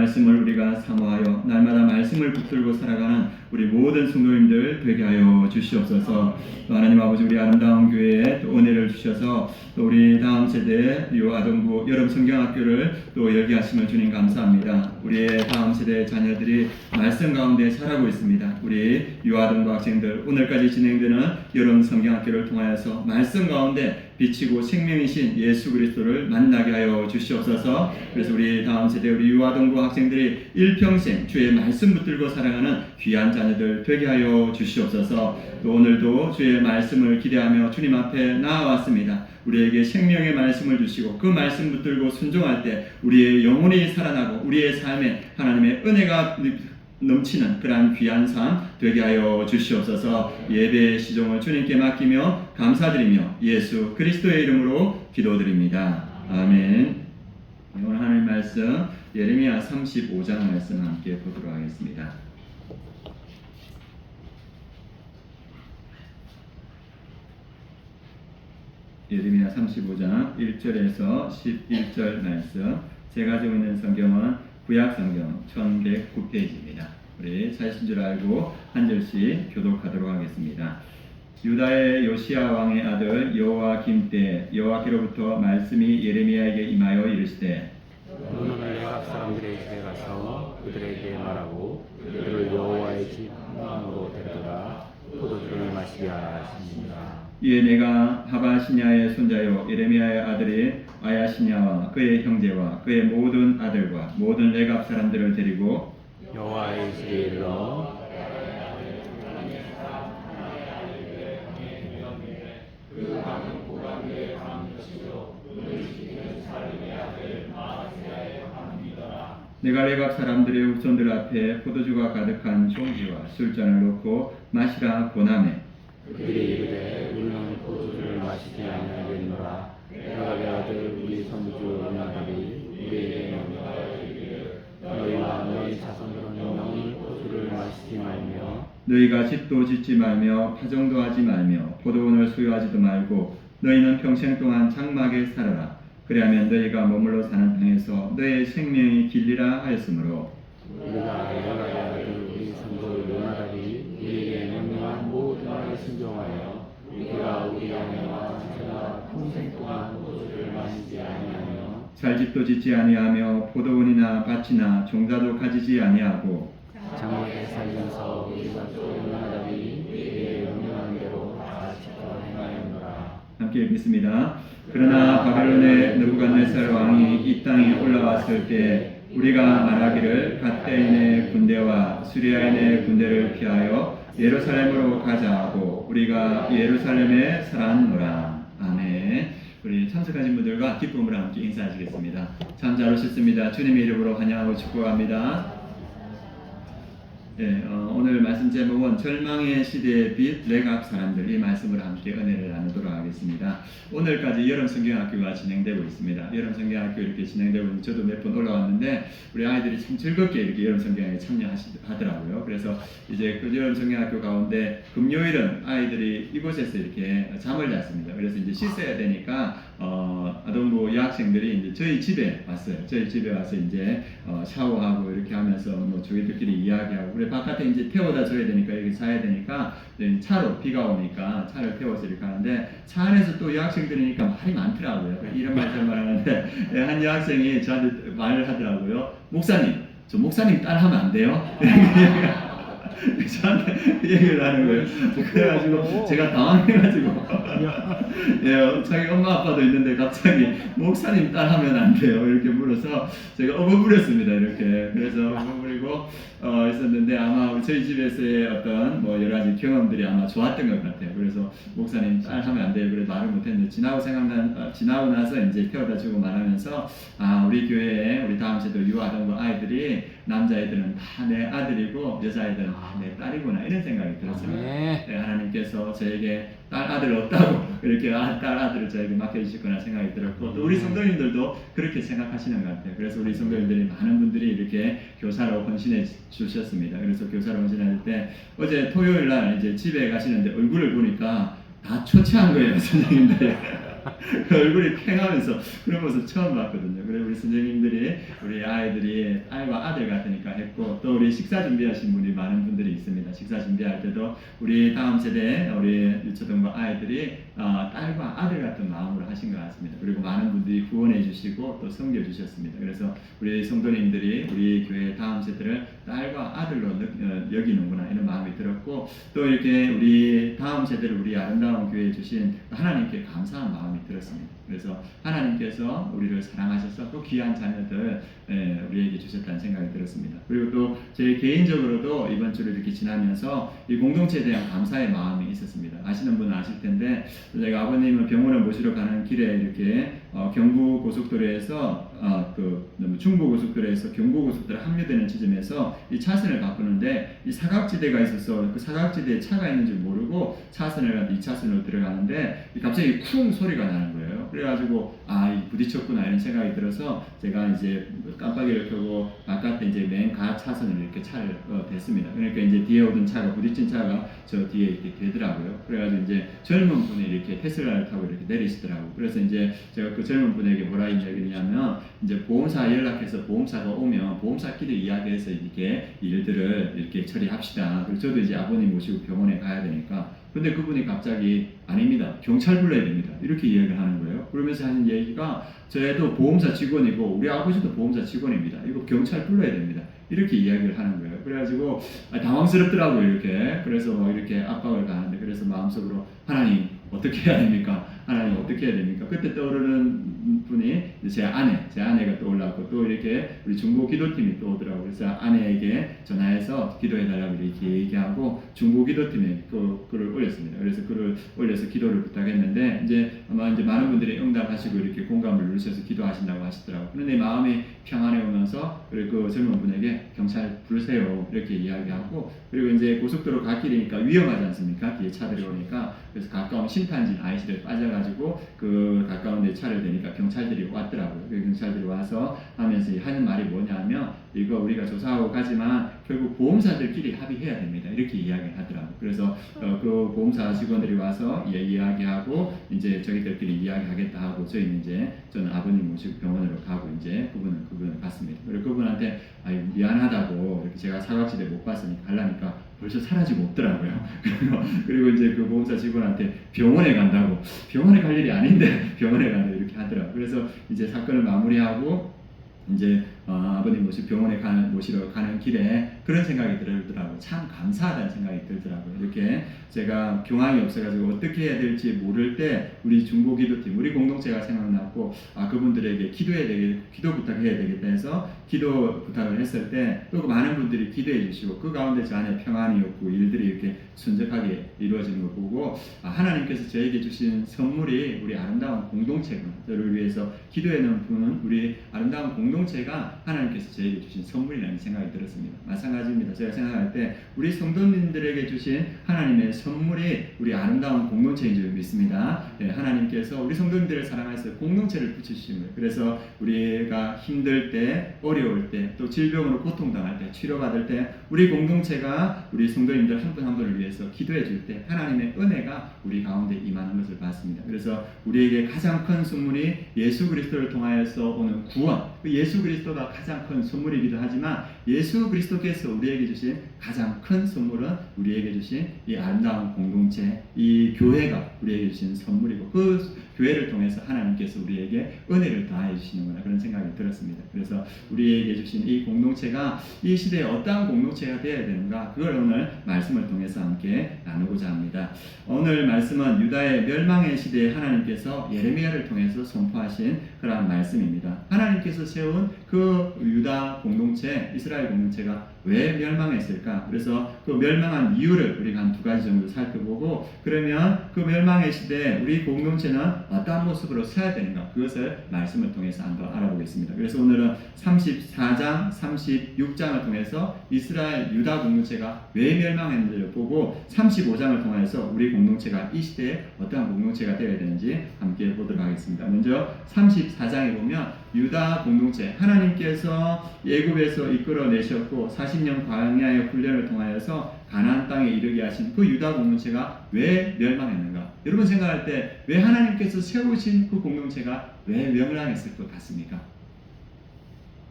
말씀을 우리가 사모하여 날마다 말씀을 붙들고 살아가는 우리 모든 성도님들 되게 하여 주시옵소서. 또 하나님 아버지, 우리 아름다운 교회에 또 은혜를 주셔서 또 우리 다음 세대 유아동부 여름 성경학교를 또 열게 하심을 주님 감사합니다. 우리의 다음 세대 자녀들이 말씀 가운데 자라고 있습니다. 우리 유아동부 학생들 오늘까지 진행되는 여름 성경학교를 통하여서 말씀 가운데 비치고 생명이신 예수 그리스도를 만나게 하여 주시옵소서. 그래서 우리 다음 세대 우리 유아동부 학생들이 일평생 주의 말씀 붙들고 살아가는 귀한 자녀들 되게 하여 주시옵소서. 또 오늘도 주의 말씀을 기대하며 주님 앞에 나아왔습니다. 우리에게 생명의 말씀을 주시고 그 말씀 붙들고 순종할 때 우리의 영혼이 살아나고 우리의 삶에 하나님의 은혜가 넘치는 그러한 귀한 삶 되게 하여 주시옵소서. 예배의 시종을 주님께 맡기며 감사드리며 예수 그리스도의 이름으로 기도드립니다. 아멘. 오늘 하나님 말씀 예레미야 35장 말씀 함께 보도록 하겠습니다. 예레미야 35장 1절에서 11절 말씀. 제가 가지고 있는 성경은 구약 성경 1109페이지입니다. 우리 찾으신 줄 알고 한 절씩 교독하도록 하겠습니다. 유다의 요시야 왕의 아들 여호와김 때 여호와께로부터 말씀이 예레미야에게 임하여 이르시되 너는 레갑 사람들의 집에 가서 그들에게 말하고 그들을 여호와의 집 문으로 데려다 포도주를 마시게 하라 하십니다. 이에 내가 하바시냐의 손자요 예레미야의 아들이 아야시냐와 그의 형제와 그의 모든 아들과 모든 레갑 사람들을 데리고 여호와의 집에 이르러 내가 레갑 사람들의 후손들 앞에 포도주가 가득한 종지와 술잔을 놓고 마시라 고나매 그들이 이르되 우리는 포도주를 마시지 아니하겠노라. 레갑의 아들 우리 선부주 요나답이 우리에게 명령하여 너희와 너희 자손들은 영원히 포도주를 마시지 말며 너희가 집도 짓지 말며 파종도 하지 말며 포도원을 소유하지도 말고 너희는 평생 동안 장막에 살아라. 그리하면 너희가 머물러 사는 땅에서 너희의 생명이 길리라 하였으므로 우리가 레갑의 아들 우리 선부 요나답이 우리에게 명령한 모든 말에 순종하여 우리가 우리 아내와 자녀와 평생 동안 포도주를 마시지 아니하며 잘 집도 짓지 아니하며 포도원이나 밭이나 종자도 가지지 아니하고 장막에 살면서 우리 선부 요나답이 우리에게 명령한 대로 다 지켜 행하였노라. 함께 읽겠습니다. 그러나 바벨론의 느부갓네살 왕이 이 땅에 올라왔을 때 우리가 말하기를 갓대인의 군대와 수리아인의 군대를 피하여 예루살렘으로 가자 하고 우리가 예루살렘에 살았노라. 아멘. 우리 참석하신 분들과 기쁨으로 함께 인사하시겠습니다. 참 잘 오셨습니다. 주님의 이름으로 환영하고 축복합니다. 오늘 말씀 제목은 절망의 시대의 빛 레갑 사람들, 이 말씀을 함께 은혜를 나누도록 하겠습니다. 오늘까지 여름 성경학교가 진행되고 있습니다. 여름 성경학교 이렇게 진행되고 있는데 저도 몇 번 올라왔는데 우리 아이들이 참 즐겁게 이렇게 여름 성경학교에 참여하더라고요. 그래서 이제 그 여름 성경학교 가운데 금요일은 아이들이 이곳에서 이렇게 잠을 잤습니다. 그래서 이제 씻어야 되니까 아동부 여학생들이 이제 저희 집에 왔어요. 저희 집에 와서 이제 샤워하고 이렇게 하면서 뭐 저희들끼리 이야기하고 그래 바깥에 이제 태워다 줘야 되니까 여기 자야 되니까 차로 비가 오니까 차를 태워서 이렇게 하는데 차 안에서 또 여학생들이니까 말이 많더라고요. 이런 말 저런 말 하는데 한 여학생이 저한테 말을 하더라고요. 목사님, 저 목사님 따라하면 안 돼요? 저한테 얘기를 하는 거예요. 그래가지고 제가 당황해가지고 자기 엄마 아빠도 있는데 갑자기 목사님 따라하면 안 돼요 이렇게 물어서 제가 어버무렸습니다. 이렇게 그래서 어버무리고 있었는데 아마 저희 집에서의 어떤 뭐 여러 가지 경험들이 아마 좋았던 것 같아요. 그래서 목사님 따라하면 안 돼요 그래 말을 못했는데 지나고 나서 이제 태워다 주고 말하면서 우리 교회에 우리 다음 세대 유아동부 아이들이 남자애들은 다 내 아들이고 여자애들은 다 내 딸이구나 이런 생각이 들었습니다. 네, 하나님께서 저에게 딸 아들 없다고 이렇게 딸 아들을 저에게 맡겨주셨구나 생각이 들었고 또 우리 성도님들도 그렇게 생각하시는 것 같아요. 그래서 우리 성도님들이 많은 분들이 이렇게 교사로 헌신해 주셨습니다. 그래서 교사로 헌신할 때 어제 토요일 날 이제 집에 가시는데 얼굴을 보니까 다 초췌한 거예요. 선생님들 얼굴이 팽하면서 그런 모습 처음 봤거든요. 그래 우리 선생님들이 우리 아이들이 딸과 아들 같으니까 했고, 또 우리 식사 준비하신 분이 많은 분들이 있습니다. 식사 준비할 때도 우리 다음 세대 우리 유초등부 아이들이 딸과 아들 같은 마음으로 하신 것 같습니다. 그리고 많은 분들이 후원해 주시고 또 섬겨 주셨습니다. 그래서 우리 성도님들이 우리 교회 다음 세대를 딸과 아들로 여기는구나 이런 마음이 들었고, 또 이렇게 우리 다음 세대를 우리 아름다운 교회에 주신 하나님께 감사한 마음이 들었습니다. 그래서 하나님께서 우리를 사랑하셔서 또 귀한 자녀들 우리에게 주셨다는 생각이 들었습니다. 그리고 또 제 개인적으로도 이번 주를 이렇게 지나면서 이 공동체에 대한 감사의 마음이 있었습니다. 아시는 분은 아실 텐데, 제가 아버님을 병원을 모시러 가는 길에 이렇게 경부 고속도로에서 충부 고속도로에서 경부 고속도로 합류되는 지점에서 이 차선을 바꾸는데 이 사각지대가 있어서 그 사각지대에 차가 있는 줄 모르고 차선을 2차선으로 들어가는데 갑자기 쿵 소리가 나는 거예요. 그래가지고 부딪혔구나 이런 생각이 들어서 제가 이제 깜빡이를 켜고 바깥에 이제 맨 가 차선을 이렇게 차를 댔습니다. 그러니까 이제 뒤에 오던 차가 부딪힌 차가 저 뒤에 이렇게 되더라고요. 그래가지고 이제 젊은 분이 이렇게 테슬라를 타고 이렇게 내리시더라고요. 그래서 이제 제가 그 젊은 분에게 뭐라 이야기했냐면, 이제 보험사 연락해서 보험사가 오면 보험사끼리 이야기해서 이렇게 일들을 이렇게 처리합시다. 그리고 저도 이제 아버님 모시고 병원에 가야 되니까. 근데 그분이 갑자기 아닙니다, 경찰 불러야 됩니다, 이렇게 이야기를 하는 거예요. 그러면서 하는 얘기가, 저희도 보험사 직원이고 우리 아버지도 보험사 직원입니다, 이거 경찰 불러야 됩니다, 이렇게 이야기를 하는 거예요. 그래가지고 당황스럽더라고요 이렇게. 그래서 이렇게 압박을 가는데, 그래서 마음속으로 하나님 어떻게 해야 됩니까? 하나님 어떻게 해야 됩니까? 그때 떠오르는 분이 제 아내가 떠올랐고, 또 이렇게 우리 중보 기도팀이 또 오더라고요. 그래서 아내에게 전화해서 기도해달라고 이렇게 얘기하고 중보 기도팀에 글을 올렸습니다. 그래서 글을 올려서 기도를 부탁했는데, 이제 아마 이제 많은 분들이 응답하시고 이렇게 공감을 누르셔서 기도하신다고 하시더라고요. 그런데 마음이 평안해 오면서 그 젊은 분에게 경찰 부르세요 이렇게 이야기하고, 그리고 이제 고속도로 갓길이니까 위험하지 않습니까? 뒤에 차들이 오니까. 그래서 가까운 신탄진 IC를 빠져가지고 그 가까운 데 차를 대니까 경찰들이 왔더라고요. 그 경찰들이 와서 하면서 하는 말이 뭐냐면, 이거 우리가 조사하고 가지만 결국 보험사들끼리 합의해야 됩니다, 이렇게 이야기를 하더라고요. 그래서 그 보험사 직원들이 와서 이야기하고 이제 저희들끼리 이야기하겠다 하고, 저는 아버님 모시고 병원으로 가고 이제 그분은 갔습니다. 그리고 그분한테 미안하다고, 이렇게 제가 사각지대 못 봤으니까 하려니까 벌써 사라지고 없더라고요. 그리고 이제 그 보험사 직원한테 병원에 간다고, 병원에 갈 일이 아닌데 병원에 간다고 이렇게 하더라고요. 그래서 이제 사건을 마무리하고 이제 아버님 모시러 가는 길에 그런 생각이 들더라고요. 참 감사하다는 생각이 들더라고요. 이렇게 제가 경황이 없어가지고 어떻게 해야 될지 모를 때 우리 중보 기도팀, 우리 공동체가 생각났고, 그분들에게 기도 부탁해야 되겠다 해서 기도 부탁을 했을 때 또 그 많은 분들이 기도해 주시고, 그 가운데 저 안에 평안이 없고 일들이 이렇게 순적하게 이루어지는 걸 보고, 하나님께서 저에게 주신 선물이 우리 아름다운 공동체구나. 저를 위해서 기도해 놓은 분은 우리 아름다운 공동체가 하나님께서 저에게 주신 선물이라는 생각이 들었습니다. 마찬가지입니다. 제가 생각할 때 우리 성도님들에게 주신 하나님의 선물이 우리 아름다운 공동체인 줄 믿습니다. 하나님께서 우리 성도님들을 사랑해서 공동체를 붙이신 거예요. 그래서 우리가 힘들 때, 어려울 때, 또 질병으로 고통당할 때, 치료받을 때 우리 공동체가 우리 성도님들 한 분 한 분을 위해서 기도해 줄 때 하나님의 은혜가 우리 가운데 임하는 것을 봤습니다. 그래서 우리에게 가장 큰 선물이 예수 그리스도를 통하여서 오는 구원, 그 예수 그리스도가 가장 큰 선물이기도 하지만, 예수 그리스도께서 우리에게 주신 가장 큰 선물은 우리에게 주신 이 아름다운 공동체, 이 교회가 우리에게 주신 선물이고, 그 교회를 통해서 하나님께서 우리에게 은혜를 더하여 주시는구나, 그런 생각이 들었습니다. 그래서 우리에게 주신 이 공동체가 이 시대에 어떠한 공동체가 되어야 되는가, 그걸 오늘 말씀을 통해서 함께 나누고자 합니다. 오늘 말씀은 유다의 멸망의 시대에 하나님께서 예레미야를 통해서 선포하신 그러한 말씀입니다. 하나님께서 세운 그 유다 공동체, 이스라엘 공동체가 왜 멸망했을까? 그래서 그 멸망한 이유를 우리가 한 두 가지 정도 살펴보고, 그러면 그 멸망의 시대에 우리 공동체는 어떠한 모습으로 서야 되는가, 그것을 말씀을 통해서 한번 알아보겠습니다. 그래서 오늘은 34장, 36장을 통해서 이스라엘 유다 공동체가 왜 멸망했는지를 보고, 35장을 통해서 우리 공동체가 이 시대에 어떠한 공동체가 되어야 되는지 함께 보도록 하겠습니다. 먼저 34장에 보면 유다 공동체, 하나님께서 애굽에서 이끌어내셨고 40년 광야의 훈련을 통하여서 가나안 땅에 이르게 하신 그 유다 공동체가 왜 멸망했는가? 여러분 생각할 때 왜 하나님께서 세우신 그 공동체가 왜 멸망했을 것 같습니까?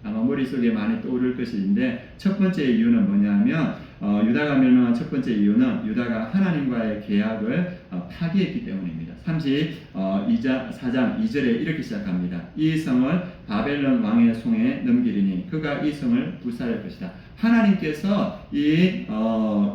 아마 머릿속에 많이 떠오를 것인데, 첫 번째 이유는 뭐냐면 유다가 멸망한 첫 번째 이유는 유다가 하나님과의 계약을 파기했기 때문입니다. 34장 2절에 이렇게 시작합니다. 이 성을 바벨론 왕의 손에 넘기리니 그가 이 성을 불살할 것이다. 하나님께서 이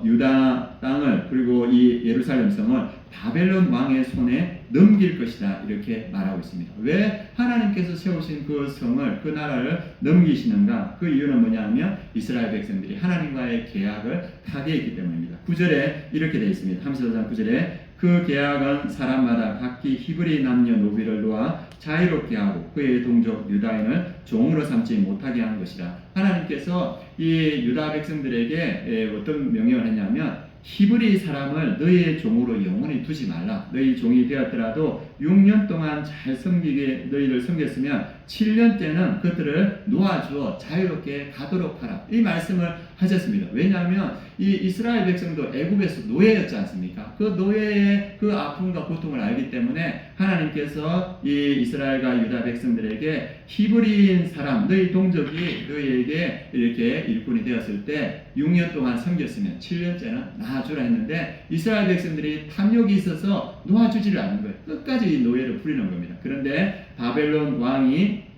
유다 땅을, 그리고 이 예루살렘 성을 바벨론 왕의 손에 넘길 것이다, 이렇게 말하고 있습니다. 왜 하나님께서 세우신 그 성을, 그 나라를 넘기시는가? 그 이유는 뭐냐면 이스라엘 백성들이 하나님과의 계약을 파기했기 때문입니다. 9절에 이렇게 되어 있습니다. 34장 9절에 그 계약은 사람마다 각기 히브리 남녀 노비를 놓아 자유롭게 하고 그의 동족 유다인을 종으로 삼지 못하게 한 것이라. 하나님께서 이 유다 백성들에게 어떤 명령을 했냐면, 히브리 사람을 너희의 종으로 영원히 두지 말라. 너희 종이 되었더라도 6년 동안 잘 섬기게 너희를 섬겼으면 7년 때는 그들을 놓아주어 자유롭게 가도록 하라. 이 말씀을 하셨습니다. 왜냐하면 이 이스라엘 백성도 애굽에서 노예였지 않습니까? 그 노예의 그 아픔과 고통을 알기 때문에 하나님께서 이 이스라엘과 유다 백성들에게 히브리인 사람, 너희 동족이 너희에게 이렇게 일꾼이 되었을 때 6년 동안 섬겼으면 7년째는 놔주라 했는데, 이스라엘 백성들이 탐욕이 있어서 놓아주지를 않는 거예요. 끝까지 이 노예를 부리는 겁니다. 그런데 바벨론 왕이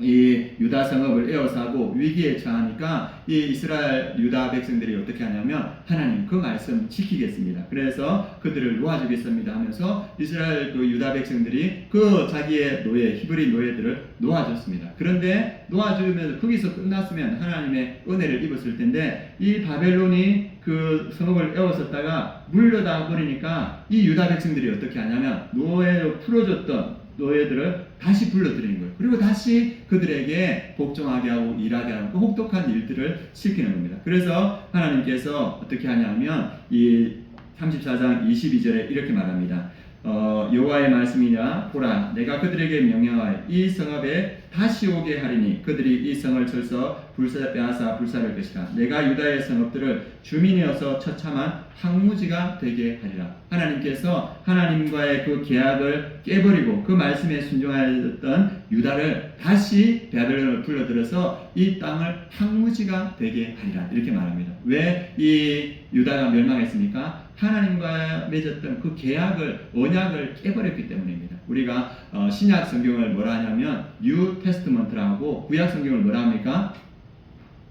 이 유다 성읍을 에워싸고 위기에 처하니까 이 이스라엘 유다 백성들이 어떻게 하냐면, 하나님 그 말씀 지키겠습니다, 그래서 그들을 놓아주겠습니다 하면서 이스라엘 그 유다 백성들이 그 자기의 노예, 히브리 노예들을 놓아줬습니다. 그런데 놓아주면서 거기서 끝났으면 하나님의 은혜를 입었을 텐데, 이 바벨론이 그 성읍을 에워쌌다가 물려다 버리니까 이 유다 백성들이 어떻게 하냐면 노예로 풀어줬던 노예들을 다시 불러들이는 거예요. 그리고 다시 그들에게 복종하게 하고 일하게 하고 그 혹독한 일들을 시키는 겁니다. 그래서 하나님께서 어떻게 하냐면 이 34장 22절에 이렇게 말합니다. 여호와의 말씀이냐, 보라 내가 그들에게 명령하여 이 성읍에 다시 오게 하리니 그들이 이 성을 쳐서 빼앗아 불살할 것이다. 내가 유다의 성읍들을 주민이어서 처참한 황무지가 되게 하리라. 하나님께서 하나님과의 그 계약을 깨버리고 그 말씀에 순종하였던 유다를 다시 바벨론을 불러들여서 이 땅을 황무지가 되게 하리라, 이렇게 말합니다. 왜 이 유다가 멸망했습니까? 하나님과 맺었던 그 계약을, 언약을 깨버렸기 때문입니다. 우리가 신약 성경을 뭐라 하냐면 뉴 테스트먼트라고, 구약 성경을 뭐라 합니까?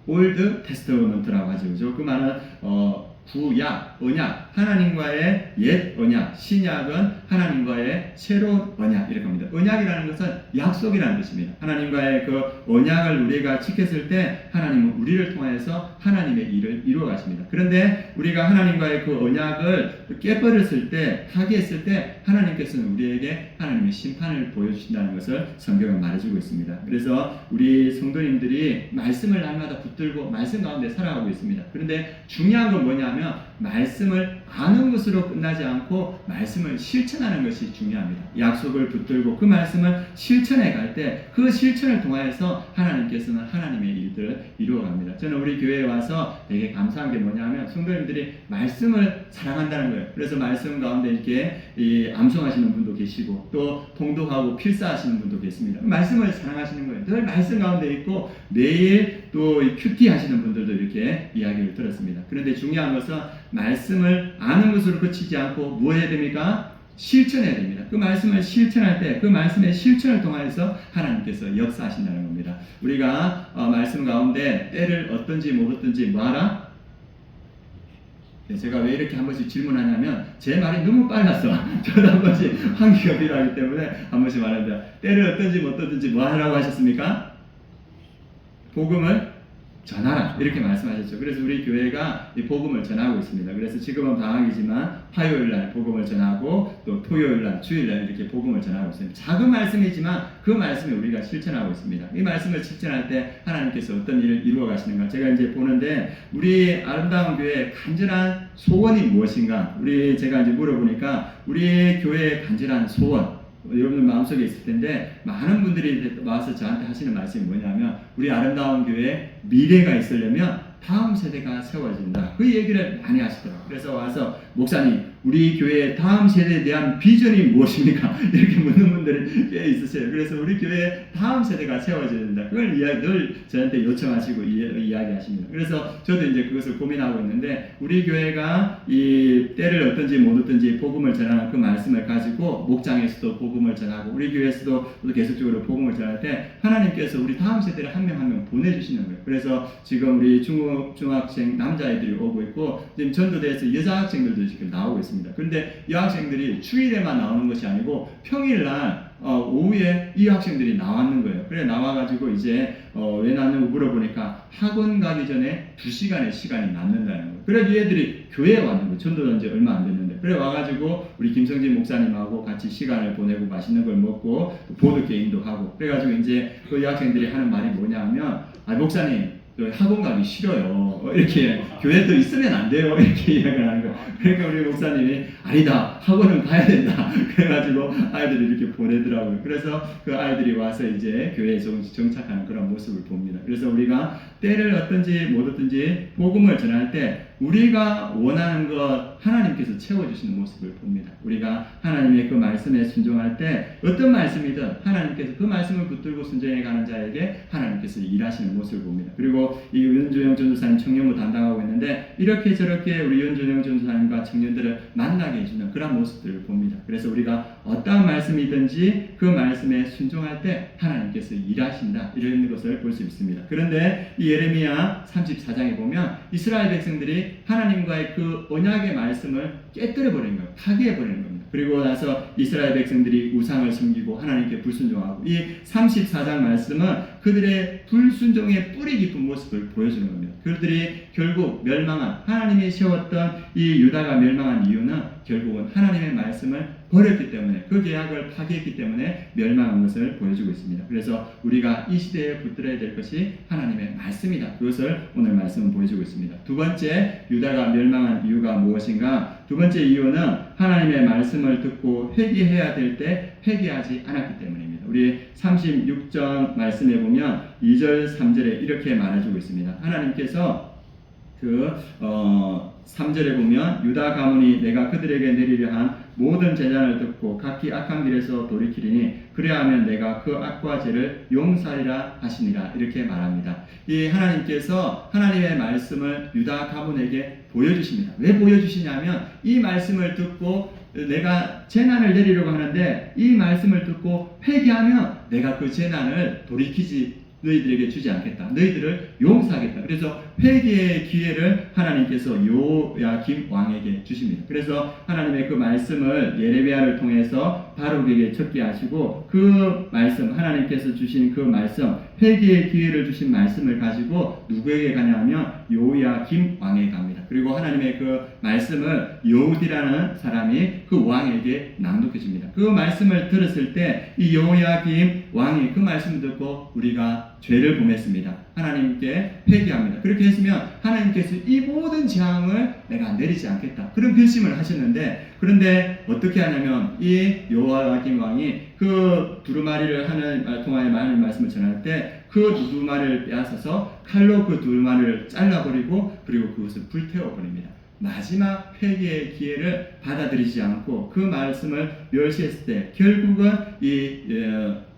올드 테스트먼트라고 하죠. 그죠? 그 말은 구약, 언약, 하나님과의 옛 언약, 신약은 하나님과의 새로운 언약, 이렇게 합니다. 언약이라는 것은 약속이라는 뜻입니다. 하나님과의 그 언약을 우리가 지켰을 때 하나님은 우리를 통해서 하나님의 일을 이루어 가십니다. 그런데 우리가 하나님과의 그 언약을 깨버렸을 때, 파기했을 때 하나님께서는 우리에게 하나님의 심판을 보여주신다는 것을 성경은 말해주고 있습니다. 그래서 우리 성도님들이 말씀을 날마다 붙들고 말씀 가운데 살아가고 있습니다. 그런데 중요한 건 뭐냐면 말씀을 아는 것으로 끝나지 않고 말씀을 실천하는 것이 중요합니다. 약속을 붙들고 그 말씀을 실천해 갈 때 그 실천을 통하여서 하나님께서는 하나님의 일들을 이루어갑니다. 저는 우리 교회에 와서 되게 감사한 게 뭐냐면 성도님들이 말씀을 사랑한다는 거예요. 그래서 말씀 가운데 이렇게 암송하시는 분도 계시고 또 통독하고 필사하시는 분도 계십니다. 말씀을 사랑하시는 거예요. 늘 말씀 가운데 있고 매일 또 큐티 하시는 분들도 이렇게 이야기를 들었습니다. 그런데 중요한 것은 말씀을 아는 것으로 그치지 않고 뭐 해야 됩니까? 실천해야 됩니다. 그 말씀을 실천할 때 그 말씀의 실천을 통해서 하나님께서 역사하신다는 겁니다. 우리가 말씀 가운데 때를 어떤지 먹었든지 뭐하라? 제가 왜 이렇게 한 번씩 질문하냐면 제 말이 너무 빨라서 저도 한 번씩 환기가 필요하기 때문에 한 번씩 말합니다. 때를 어떤지 어떻든지 뭐 하라고 하셨습니까? 복음을 전하라, 이렇게 말씀하셨죠. 그래서 우리 교회가 이 복음을 전하고 있습니다. 그래서 지금은 방학이지만 화요일날 복음을 전하고 또 토요일날, 주일날 이렇게 복음을 전하고 있습니다. 작은 말씀이지만 그 말씀을 우리가 실천하고 있습니다. 이 말씀을 실천할 때 하나님께서 어떤 일을 이루어 가시는가, 제가 이제 보는데 우리 아름다운 교회의 간절한 소원이 무엇인가, 제가 이제 물어보니까 우리 교회의 간절한 소원, 여러분들 마음속에 있을 텐데 많은 분들이 와서 저한테 하시는 말씀이 뭐냐면 우리 아름다운 교회에 미래가 있으려면 다음 세대가 세워진다. 그 얘기를 많이 하시더라고요. 그래서 와서 목사님 우리 교회의 다음 세대에 대한 비전이 무엇입니까? 이렇게 묻는 분들이 꽤 있으세요. 그래서 우리 교회에 다음 세대가 세워져야 된다. 그걸 늘 저한테 요청하시고 이야기하십니다. 그래서 저도 이제 그것을 고민하고 있는데 우리 교회가 이 때를 어떤지 못 어떤지 복음을 전하는 그 말씀을 가지고 목장에서도 복음을 전하고 우리 교회에서도 계속적으로 복음을 전할 때 하나님께서 우리 다음 세대를 한 명 한 명 보내주시는 거예요. 그래서 지금 우리 중학생 남자아이들이 오고 있고 지금 전도대에서 여자 학생들도 지금 나오고 있습니다. 그런데 이 학생들이 주일에만 나오는 것이 아니고 평일날 오후에 이 학생들이 나왔는 거예요. 그래 나와가지고 이제 왜 나왔냐고 물어보니까 학원 가기 전에 2시간의 시간이 남는다는 거예요. 그래 이 애들이 교회에 왔는 거예요. 전도된 지 얼마 안 됐는데 그래 와가지고 우리 김성진 목사님하고 같이 시간을 보내고 맛있는 걸 먹고 보드게임도 하고 그래가지고 이제 그 학생들이 하는 말이 뭐냐면 목사님 학원 가기 싫어요. 이렇게 교회도 있으면 안 돼요. 이렇게 이야기를 하는 거예요. 그러니까 우리 목사님이 아니다. 학원은 가야 된다. 그래가지고 아이들이 이렇게 보내더라고요. 그래서 그 아이들이 와서 이제 교회에 정착하는 그런 모습을 봅니다. 그래서 우리가 때를 어떤지 못 어떤지 복음을 전할 때 우리가 원하는 것 하나님께서 채워주시는 모습을 봅니다. 우리가 하나님의 그 말씀에 순종할 때 어떤 말씀이든 하나님께서 그 말씀을 붙들고 순종해 가는 자에게 하나님께서 일하시는 모습을 봅니다. 그리고 이 윤준영 전도사님 청년부 담당하고 있는데 이렇게 저렇게 우리 윤준영 전도사님과 청년들을 만나게 해주는 그런 모습들을 봅니다. 그래서 우리가 어떠한 말씀이든지 그 말씀에 순종할 때 하나님께서 일하신다 이런 것을 볼 수 있습니다. 그런데 이 예레미야 34장에 보면 이스라엘 백성들이 하나님과의 그 언약의 말씀을 깨뜨려 버리는 거예요. 파괴해 버리는 겁니다. 그리고 나서 이스라엘 백성들이 우상을 섬기고 하나님께 불순종하고 이 34장 말씀은 그들의 불순종의 뿌리 깊은 모습을 보여주는 겁니다. 그들이 결국 멸망한 하나님이 세웠던 이 유다가 멸망한 이유는 결국은 하나님의 말씀을 버렸기 때문에 그 계약을 파괴했기 때문에 멸망한 것을 보여주고 있습니다. 그래서 우리가 이 시대에 붙들어야 될 것이 하나님의 말씀이다. 그것을 오늘 말씀은 보여주고 있습니다. 두 번째 유다가 멸망한 이유가 무엇인가? 두 번째 이유는 하나님의 말씀을 듣고 회개해야 될 때 회개하지 않았기 때문입니다. 우리 36장 말씀에 보면 2절 3절에 이렇게 말해주고 있습니다. 하나님께서 3절에 보면 유다 가문이 내가 그들에게 내리려 한 모든 제단을 듣고 각기 악한 길에서 돌이키리니 그래야하면 내가 그 악과 죄를 용서하리라 하시니라 이렇게 말합니다. 이 하나님께서 하나님의 말씀을 유다 가문에게 보여주십니다. 왜 보여주시냐면 이 말씀을 듣고 내가 재난을 내리려고 하는데 이 말씀을 듣고 회개하면 내가 그 재난을 돌이키지 너희들에게 주지 않겠다. 너희들을 용서하겠다. 그래서 회개의 기회를 하나님께서 요야김 왕에게 주십니다. 그래서 하나님의 그 말씀을 예레미야를 통해서 바룩에게 적게 하시고 그 말씀 하나님께서 주신 그 말씀 회개의 기회를 주신 말씀을 가지고 누구에게 가냐면 요야김 왕에게 갑니다. 그리고 하나님의 그 말씀을 여우디라는 사람이 그 왕에게 낭독해 줍니다. 그 말씀을 들었을 때 이 요야김 왕이 그 말씀을 듣고 우리가 죄를 범했습니다. 하나님께 회개합니다. 그렇게 했으면 하나님께서 이 모든 재앙을 내가 내리지 않겠다. 그런 결심을 하셨는데 그런데 어떻게 하냐면 이 요야김 왕이 그 두루마리를 하는 통하여 많은 말씀을 전할 때 그 두루마리를 빼앗아서 칼로 그 두루마리를 잘라버리고 그리고 그것을 불태워버립니다. 마지막 회개의 기회를 받아들이지 않고 그 말씀을 멸시했을 때 결국은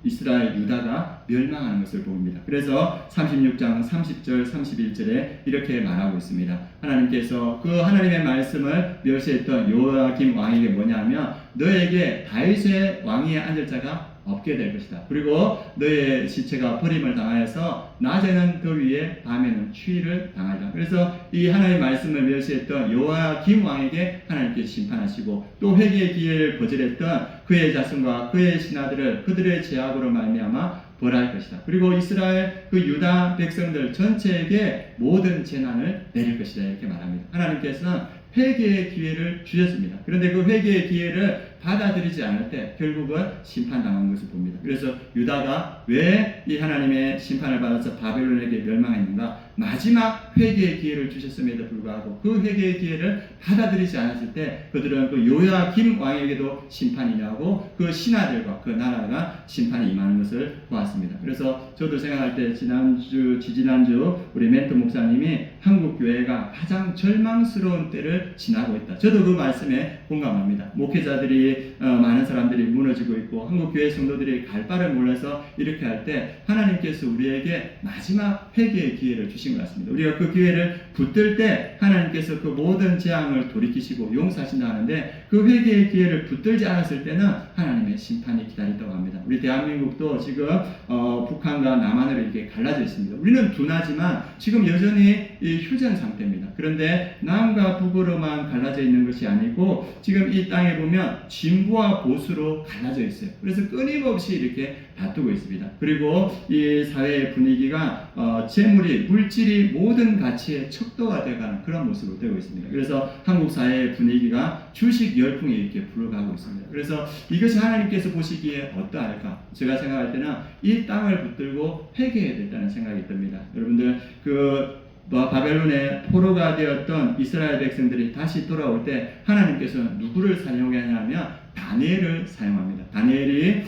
이스라엘 유다가 멸망하는 것을 봅니다. 그래서 36장 30절 31절에 이렇게 말하고 있습니다. 하나님께서 그 하나님의 말씀을 멸시했던 요야김 왕에게 뭐냐면 너에게 다윗의 왕위에 앉을 자가 없게 될 것이다. 그리고 너의 시체가 버림을 당하여서 낮에는 더위에 밤에는 추위를 당하리라. 그래서 이 하나님의 말씀을 멸시했던 요야김 왕에게 하나님께서 심판하시고 또 회개의 기회를 거절했던 그의 자손과 그의 신하들을 그들의 죄악으로 말미암아 벌할 것이다. 그리고 이스라엘 그 유다 백성들 전체에게 모든 재난을 내릴 것이다. 이렇게 말합니다. 하나님께서는 회개의 기회를 주셨습니다. 그런데 그 회개의 기회를 받아들이지 않을 때 결국은 심판당한 것을 봅니다. 그래서 유다가 왜 이 하나님의 심판을 받아서 바벨론에게 멸망했는가? 마지막 회개의 기회를 주셨음에도 불구하고 그 회개의 기회를 받아들이지 않았을 때 그들은 그 요야김 왕에게도 심판이 나고 그 신하들과 그 나라가 심판이 임하는 것을 보았습니다. 그래서 저도 생각할 때 지지난주 우리 멘토 목사님이 한국 교회가 가장 절망스러운 때를 지나고 있다. 저도 그 말씀에 공감합니다. 목회자들이 많은 사람들이 무너지고 있고 한국 교회 성도들이 갈 바를 몰라서 이렇게 할 때 하나님께서 우리에게 마지막 회개의 기회를 주신 것 같습니다. 우리가 그 기회를 붙들 때 하나님께서 그 모든 재앙을 돌이키시고 용서하신다 하는데 그 회개의 기회를 붙들지 않았을 때는 하나님의 심판이 기다린다고 합니다. 우리 대한민국도 지금 북한과 남한으로 이렇게 갈라져 있습니다. 우리는 둔하지만 지금 여전히 이 휴전 상태입니다. 그런데 남과 북으로만 갈라져 있는 것이 아니고 지금 이 땅에 보면 진보와 보수로 갈라져 있어요. 그래서 끊임없이 이렇게 다투고 있습니다. 그리고 이 사회의 분위기가 재물이 물질이 모든 가치의 척도가 되어가는 그런 모습을 되고 있습니다. 그래서 한국 사회의 분위기가 주식 열풍이 이렇게 불어가고 있습니다. 그래서 이것이 하나님께서 보시기에 어떠할까? 제가 생각할 때는 이 땅을 붙들고 회개해야 된다는 생각이 듭니다. 여러분들 바벨론의 포로가 되었던 이스라엘 백성들이 다시 돌아올 때 하나님께서 누구를 사용하냐면 다니엘을 사용합니다. 다니엘이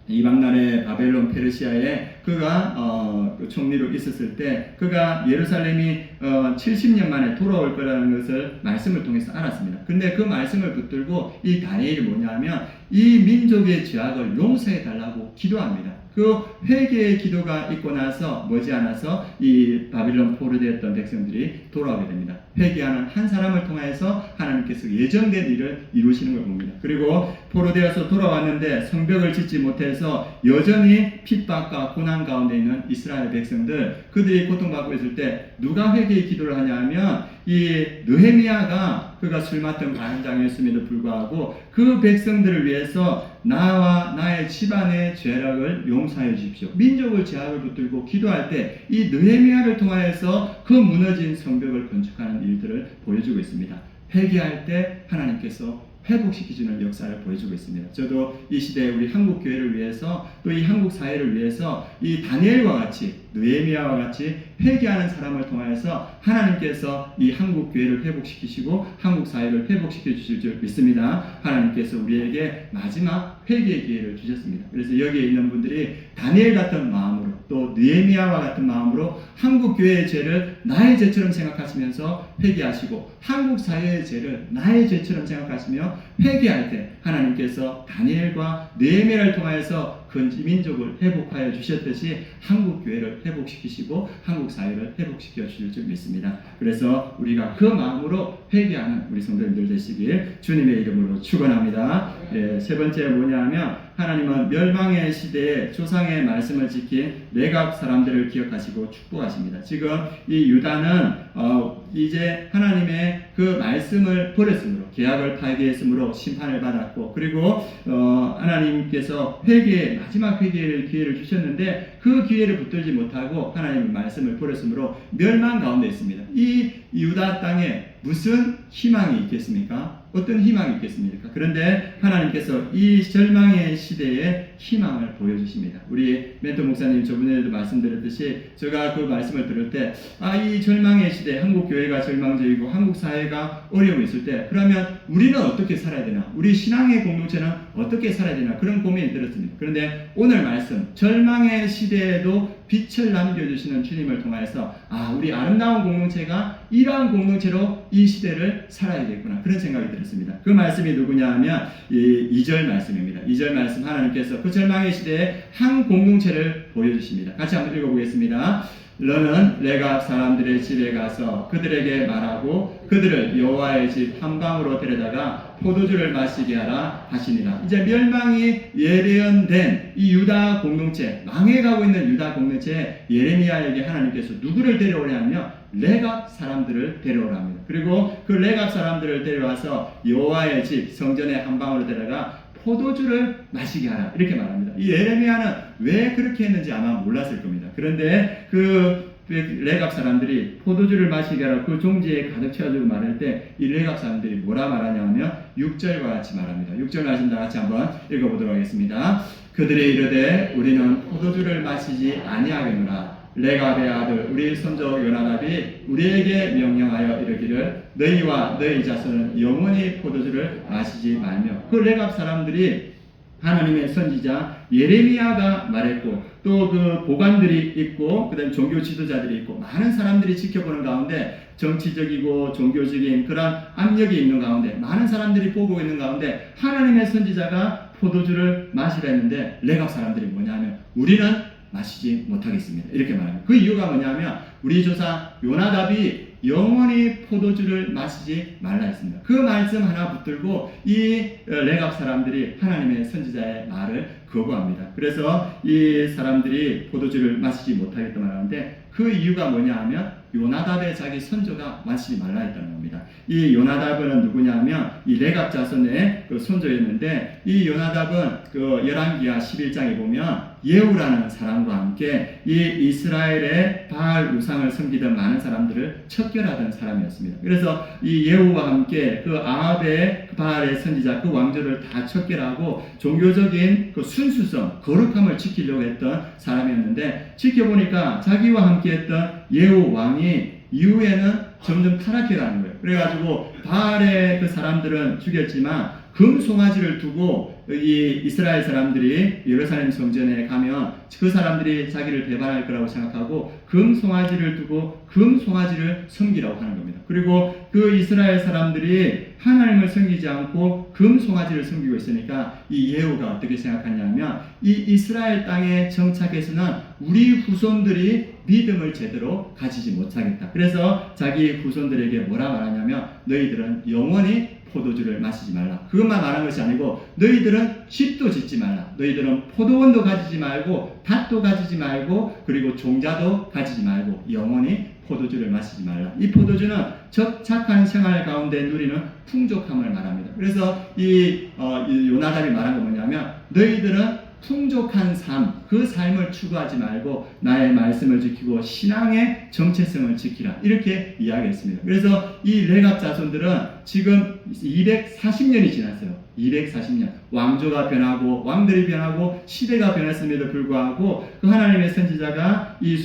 이방 나라의 바벨론 페르시아에 그가 총리로 있었을 때 그가 예루살렘이 70년 만에 돌아올 거라는 것을 말씀을 통해서 알았습니다. 근데 그 말씀을 붙들고 이 다니엘이 뭐냐면 이 민족의 죄악을 용서해 달라고 기도합니다. 그 회개의 기도가 있고 나서 머지않아서 이 바빌론 포로되었던 백성들이 돌아오게 됩니다. 회개하는 한 사람을 통해서 하나님께서 예정된 일을 이루시는 걸 봅니다. 그리고 포로되어서 돌아왔는데 성벽을 짓지 못해서 여전히 핍박과 고난 가운데 있는 이스라엘 백성들, 그들이 고통받고 있을 때 누가 회개의 기도를 하냐면 이 느헤미야가 그가 술 맡은 반장이었음에도 불구하고 그 백성들을 위해서 나와 나의 집안의 죄악을 용서하여 주십시오. 민족을 죄악을 붙들고 기도할 때 이 느헤미야를 통하여서 그 무너진 성벽을 건축하는 일들을 보여주고 있습니다. 회개할 때 하나님께서 회복시키주는 역사를 보여주고 있습니다. 저도 이 시대에 우리 한국 교회를 위해서 또 이 한국 사회를 위해서 이 다니엘과 같이 느헤미야와 같이 회개하는 사람을 통해서 하나님께서 이 한국 교회를 회복시키시고 한국 사회를 회복시켜 주실 줄 믿습니다. 하나님께서 우리에게 마지막 회개의 기회를 주셨습니다. 그래서 여기에 있는 분들이 다니엘 같은 마음으로 또 느헤미야와 같은 마음으로 한국 교회의 죄를 나의 죄처럼 생각하시면서 회개하시고 한국 사회의 죄를 나의 죄처럼 생각하시며 회개할 때 하나님께서 다니엘과 느헤미야를 통하여서 그 민족을 회복하여 주셨듯이 한국 교회를 회복시키시고 한국 사회를 회복시켜 주실 줄 믿습니다. 그래서 우리가 그 마음으로 회개하는 우리 성도님들 되시길 주님의 이름으로 축원합니다. 세 번째 뭐냐면 하나님은 멸망의 시대에 조상의 말씀을 지킨 레갑 사람들을 기억하시고 축복하십니다. 지금 이 유다는 이제 하나님의 그 말씀을 버렸으므로 계약을 파괴했으므로 심판을 받았고 그리고 하나님께서 마지막 회개의 기회를 주셨는데 그 기회를 붙들지 못하고 하나님의 말씀을 버렸으므로 멸망 가운데 있습니다. 이 유다 땅에 무슨 희망이 있겠습니까? 어떤 희망이 있겠습니까? 그런데 하나님께서 이 절망의 시대에 희망을 보여주십니다. 우리 멘토 목사님 저번에도 말씀드렸듯이 제가 그 말씀을 들을 때 이 절망의 시대, 한국 교회가 절망적이고 한국 사회가 어려움이 있을 때 그러면 우리는 어떻게 살아야 되나? 우리 신앙의 공동체는 어떻게 살아야 되나? 그런 고민이 들었습니다. 그런데 오늘 말씀 절망의 시대에도 빛을 남겨주시는 주님을 통해서 우리 아름다운 공동체가 이러한 공동체로 이 시대를 살아야겠구나 그런 생각이 들었습니다. 그 말씀이 누구냐 하면 2절 말씀입니다. 2절 말씀 하나님께서 그 절망의 시대에 한 공동체를 보여주십니다. 같이 한번 읽어보겠습니다. 너는 레갑 사람들의 집에 가서 그들에게 말하고 그들을 여호와의 집 한방으로 데려다가 포도주를 마시게 하라 하시니라. 이제 멸망이 예언된 이 유다 공동체, 망해가고 있는 유다 공동체에 예레미야에게 하나님께서 누구를 데려오냐면 레갑 사람들을 데려오라 합니다. 그리고 그 레갑 사람들을 데려와서 여호와의 집 성전의 한방으로 데려가 포도주를 마시게 하라 이렇게 말합니다. 이 예레미야는 왜 그렇게 했는지 아마 몰랐을 겁니다. 그런데 그 레갑 사람들이 포도주를 마시게 하라 그 종지에 가득 채워주고 말할 때 이 레갑 사람들이 뭐라 말하냐면 6절과 같이 말합니다. 6절 말씀 다 같이 한번 읽어보도록 하겠습니다. 그들이 이르되 우리는 포도주를 마시지 아니하겠노라. 레갑의 아들 우리 손자 요나답이 우리에게 명령하여 이르기를 너희와 너희 자손은 영원히 포도주를 마시지 말며 그 레갑 사람들이 하나님의 선지자 예레미야가 말했고 또 그 보관들이 있고 그다음 종교 지도자들이 있고 많은 사람들이 지켜보는 가운데 정치적이고 종교적인 그런 압력이 있는 가운데 많은 사람들이 보고 있는 가운데 하나님의 선지자가 포도주를 마시라 했는데 레갑 사람들이 뭐냐면 우리는 마시지 못하겠습니다. 이렇게 말합니다. 그 이유가 뭐냐면 우리 조상 요나답이 영원히 포도주를 마시지 말라 했습니다. 그 말씀 하나 붙들고 이 레갑 사람들이 하나님의 선지자의 말을 거부합니다. 그래서 이 사람들이 포도주를 마시지 못하겠다 말하는데 그 이유가 뭐냐 하면 요나답의 자기 선조가 마시지 말라 했다는 겁니다. 이 요나답은 누구냐면 이 레갑 자손의 그 손조였는데 이 요나답은 그 열왕기하 11장에 보면 예후라는 사람과 함께 이 이스라엘의 바알 우상을 섬기던 많은 사람들을 척결하던 사람이었습니다. 그래서 이 예후와 함께 그 아합의 바알의 선지자 그 왕조를 다 척결하고 종교적인 그 순수성, 거룩함을 지키려고 했던 사람이었는데 지켜보니까 자기와 함께했던 예후 왕이 이후에는 점점 타락해가는 거예요. 그래가지고 바알의 그 사람들은 죽였지만 금 송아지를 두고 이 이스라엘 사람들이 예루살렘 성전에 가면 그 사람들이 자기를 배반할 거라고 생각하고 금 송아지를 두고 금 송아지를 섬기라고 하는 겁니다. 그리고 그 이스라엘 사람들이 하나님을 섬기지 않고 금 송아지를 섬기고 있으니까 이 예후가 어떻게 생각하냐면 이 이스라엘 땅에 정착해서는 우리 후손들이 믿음을 제대로 가지지 못하겠다. 그래서 자기 후손들에게 뭐라 말하냐면 너희들은 영원히 포도주를 마시지 말라. 그것만 말한 것이 아니고 너희들은 집도 짓지 말라. 너희들은 포도원도 가지지 말고 밭도 가지지 말고 그리고 종자도 가지지 말고 영원히 포도주를 마시지 말라. 이 포도주는 적착한 생활 가운데 누리는 풍족함을 말합니다. 그래서 이 요나답이 말한 건 뭐냐면 너희들은 풍족한 삶, 그 삶을 추구하지 말고 나의 말씀을 지키고 신앙의 정체성을 지키라. 이렇게 이야기했습니다. 그래서 이 레갑 자손들은 지금 240년이 지났어요. 240년. 왕조가 변하고 왕들이 변하고 시대가 변했음에도 불구하고 그 하나님의 선지자가 이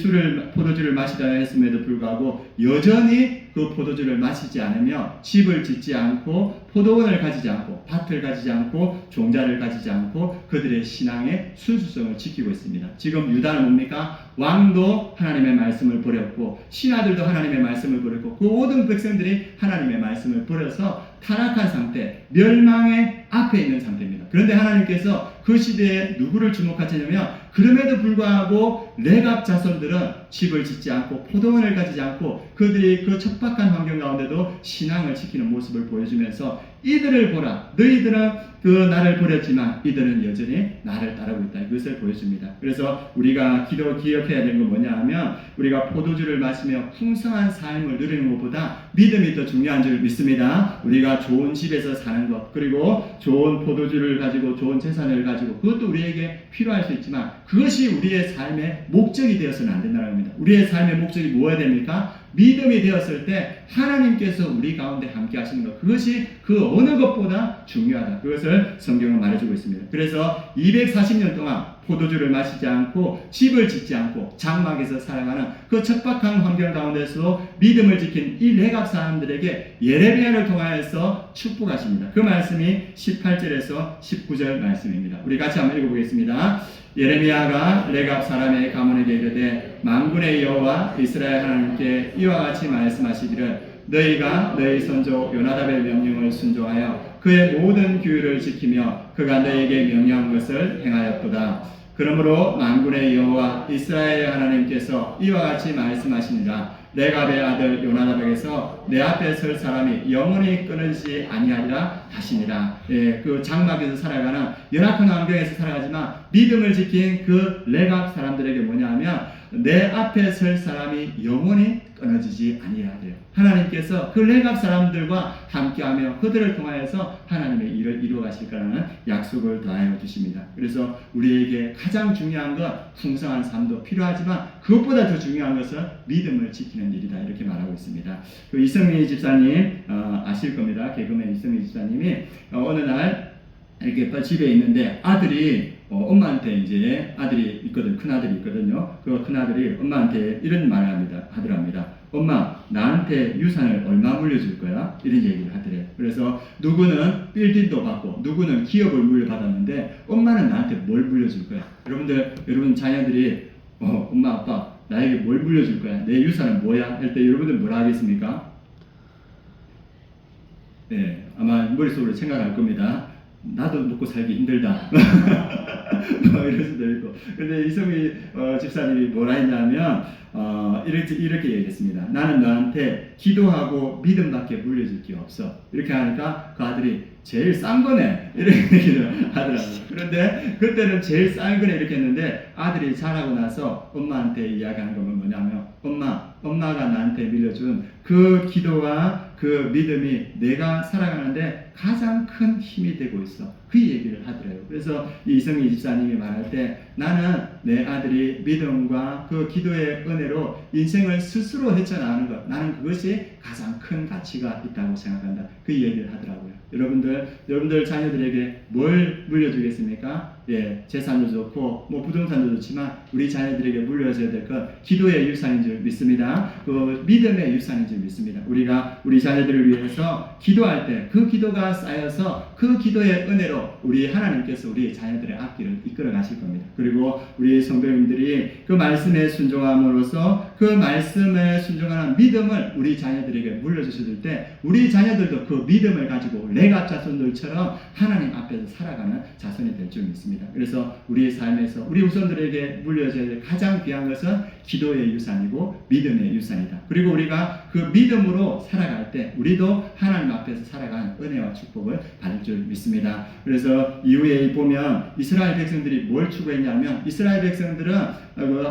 포도주를 마시라 했음에도 불구하고 여전히 그 포도주를 마시지 않으며 집을 짓지 않고 포도원을 가지지 않고 밭을 가지지 않고 종자를 가지지 않고 그들의 신앙의 순수성을 지키고 있습니다. 지금 유다는 뭡니까? 왕도 하나님의 말씀을 버렸고 신하들도 하나님의 말씀을 버렸고 그 모든 백성들이 하나님의 말씀을 버려서 타락한 상태, 멸망의 앞에 있는 상태입니다. 그런데 하나님께서 그 시대에 누구를 주목하시냐면 그럼에도 불구하고 레갑 자손들은 집을 짓지 않고 포도원을 가지지 않고 그들이 그 척박한 환경 가운데도 신앙을 지키는 모습을 보여주면서 이들을 보라. 너희들은 그 나를 버렸지만 이들은 여전히 나를 따르고 있다. 이것을 보여줍니다. 그래서 우리가 기억해야 되는 건 뭐냐 하면 우리가 포도주를 마시며 풍성한 삶을 누리는 것보다 믿음이 더 중요한 줄 믿습니다. 우리가 좋은 집에서 사는 것 그리고 좋은 포도주를 가지고 좋은 재산을 가지고 그것도 우리에게 필요할 수 있지만 그것이 우리의 삶의 목적이 되어서는 안 된다는 겁니다. 우리의 삶의 목적이 무엇이 됩니까? 믿음이 되었을 때 하나님께서 우리 가운데 함께 하시는 것 그것이 그 어느 것보다 중요하다. 그것을 성경은 말해주고 있습니다. 그래서 240년 동안 포도주를 마시지 않고 집을 짓지 않고 장막에서 살아가는 그 척박한 환경 가운데서 믿음을 지킨 이 레갑 사람들에게 예레미야를 통하여서 축복하십니다. 그 말씀이 18절에서 19절 말씀입니다. 우리 같이 한번 읽어보겠습니다. 예레미야가 레갑 사람의 가문에게 이르되 만군의 여호와 이스라엘 하나님께 이와 같이 말씀하시기를 너희가 너희 선조 요나답의 명령을 순종하여 그의 모든 규율을 지키며 그가 너희에게 명령한 것을 행하였도다. 그러므로 만군의 여호와 이스라엘 하나님께서 이와 같이 말씀하시니라. 레갑의 아들 요나답에게서 내 앞에 설 사람이 영원히 끊어지지 아니하리라 하시니라. 그 장막에서 살아가는 연약한 환경에서 살아가지만 믿음을 지킨 그 레갑 사람들에게 뭐냐 하면 내 앞에 설 사람이 영원히 끊어지지 아니하리라. 하나님께서 그 레갑 사람들과 함께하며 그들을 통하여서 하나님의 일을 이루어가실 거라는 약속을 더하여 주십니다. 그래서 우리에게 가장 중요한 것 풍성한 삶도 필요하지만 그것보다 더 중요한 것은 믿음을 지키는 일이다 이렇게 말하고 있습니다. 그 이성미 집사님 아실 겁니다. 개그맨 이성미 집사님이 어느 날 이렇게 집에 있는데 아들이 엄마한테 이제 아들이 있거든, 큰 아들이 있거든요. 그 큰 아들이 엄마한테 이런 말을 하더랍니다. 엄마, 나한테 유산을 얼마 물려줄 거야? 이런 얘기를 하더래요. 그래서 누구는 빌딩도 받고 누구는 기업을 물려받았는데 엄마는 나한테 뭘 물려줄 거야? 여러분 자녀들이 엄마 아빠 나에게 뭘 물려줄 거야? 내 유산은 뭐야? 할 때 여러분들 뭐라 하겠습니까? 네, 아마 머릿속으로 생각할 겁니다. 나도 먹고 살기 힘들다. 이럴 수도 있고. 근데 이성미 집사님이 뭐라 했냐면 이렇게 얘기했습니다. 나는 너한테 기도하고 믿음밖에 물려줄 게 없어. 이렇게 하니까 그 아들이 제일 싼 거네 이렇게 얘기를 하더라고요. 그런데 그때는 제일 싼 거네 이렇게 했는데 아들이 자라고 나서 엄마한테 이야기하는 건 뭐냐면 엄마가 나한테 밀려준 그 기도와 그 믿음이 내가 살아가는데 가장 큰 힘이 되고 있어. 그 얘기를 하더래요. 그래서 이성희 집사님이 말할 때 나는 내 아들이 믿음과 그 기도의 은혜로 인생을 스스로 헤쳐나가는 것, 나는 그것이 가장 큰 가치가 있다고 생각한다. 그 얘기를 하더라고요. 여러분들 자녀들에게 뭘 물려주겠습니까? 예, 재산도 좋고 뭐 부동산도 좋지만 우리 자녀들에게 물려줘야 될 것 기도의 유산인 줄 믿습니다. 그 믿음의 유산인 줄 믿습니다. 우리가 우리 자녀들을 위해서 기도할 때 그 기도가 쌓여서 그 기도의 은혜로 우리 하나님께서 우리 자녀들의 앞길을 이끌어 가실 겁니다. 그리고 우리 성도님들이 그 말씀에 순종함으로써 그 말씀에 순종하는 믿음을 우리 자녀들에게 물려주실 때 우리 자녀들도 그 믿음을 가지고 레갑 자손들처럼 하나님 앞에서 살아가는 자손이 될 줄 믿습니다. 그래서 우리의 삶에서 우리 후손들에게 물려줘야 될 가장 귀한 것은 기도의 유산이고 믿음의 유산이다. 그리고 우리가 그 믿음으로 살아갈 때 우리도 하나님 앞에서 살아가는 은혜와 축복을 받을 줄 믿습니다. 그래서 이후에 보면 이스라엘 백성들이 뭘 추구했냐면 이스라엘 백성들은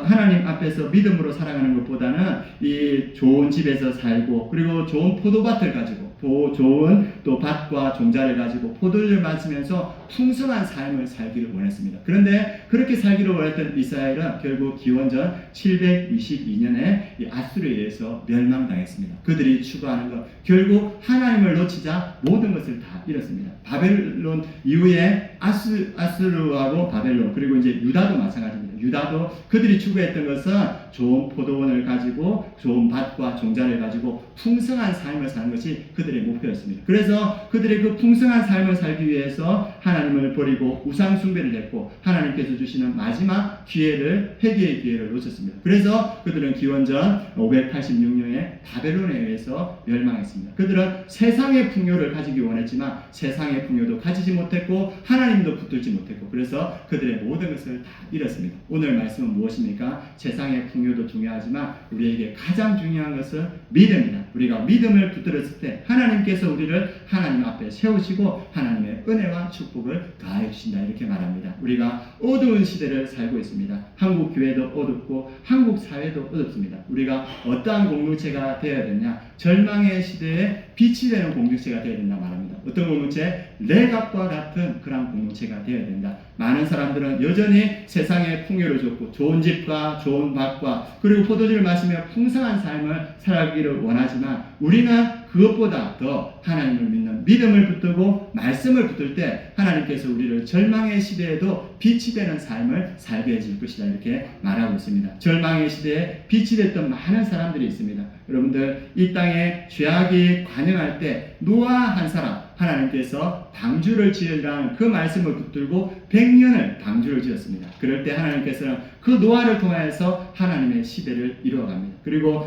하나님 앞에서 믿음으로 살아가는 것보다는 이 좋은 집에서 살고 그리고 좋은 포도밭을 가지고 좋은 또 밭과 종자를 가지고 포도를 마시면서 풍성한 삶을 살기를 원했습니다. 그런데 그렇게 살기를 원했던 이스라엘은 결국 기원전 722년에 아수르에 의해서 멸망당했습니다. 그들이 추구하는 것 결국 하나님을 놓치자 모든 것을 다 잃었습니다. 바벨론 이후에 아수르하고 바벨론 그리고 이제 유다도 마찬가지입니다. 유다도 그들이 추구했던 것은 좋은 포도원을 가지고 좋은 밭과 종자를 가지고 풍성한 삶을 사는 것이 그들의 목표였습니다. 그래서 그들의 그 풍성한 삶을 살기 위해서 하나님을 버리고 우상 숭배를 했고 하나님께서 주시는 마지막 기회를 회개의 기회를 놓쳤습니다. 그래서 그들은 기원전 586년에 바벨론에 의해서 멸망했습니다. 그들은 세상의 풍요를 가지기 원했지만 세상의 풍요도 가지지 못했고 하나님도 붙들지 못했고 그래서 그들의 모든 것을 다 잃었습니다. 오늘 말씀은 무엇입니까? 세상의 풍요도 중요하지만 우리에게 가장 중요한 것은 믿음이다. 우리가 믿음을 붙들었을 때 하나님께서 우리를 하나님 앞에 세우시고 하나님의 은혜와 축복을 더하여 주신다 이렇게 말합니다. 우리가 어두운 시대를 살고 있습니다. 한국 교회도 어둡고 한국 사회도 어둡습니다. 우리가 어떠한 공동체가 되어야 되냐? 절망의 시대에 빛이 되는 공동체가 되어야 된다 말합니다. 어떤 공동체? 레갑과 같은 그런 공동체가 되어야 된다. 많은 사람들은 여전히 세상의 풍요를 줬고 좋은 집과 좋은 밭과 그리고 포도주를 마시며 풍성한 삶을 살아가기를 원하지만 우리는 그것보다 더 하나님을 믿는 믿음을 붙들고 말씀을 붙들 때 하나님께서 우리를 절망의 시대에도 빛이 되는 삶을 살게 해줄 것이다 이렇게 말하고 있습니다. 절망의 시대에 빛이 됐던 많은 사람들이 있습니다. 여러분들 이 땅에 죄악이 관영할 때 노아 한 사람 하나님께서 방주를 지으라는 그 말씀을 붙들고 100년을 방주를 지었습니다. 그럴 때 하나님께서는 그 노아를 통하여서 하나님의 시대를 이루어갑니다. 그리고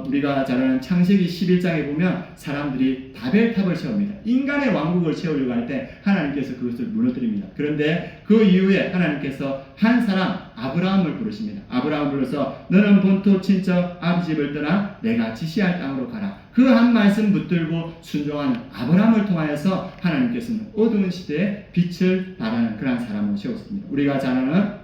우리가 잘 아는 창세기 11장에 보면 사람들이 바벨탑을 세웁니다. 인간의 왕국을 세우려고 할 때 하나님께서 그것을 무너뜨립니다. 그런데 그 이후에 하나님께서 한 사람 아브라함을 부르십니다. 아브라함을 불러서 너는 본토 친척 아비 집을 떠나 내가 지시할 땅으로 가라. 그 한 말씀 붙들고 순종하는 아브라함을 통하여서 하나님께서는 어두운 시대에 빛을 발하는 그런 사람을 세웠습니다. 우리가 잘 아는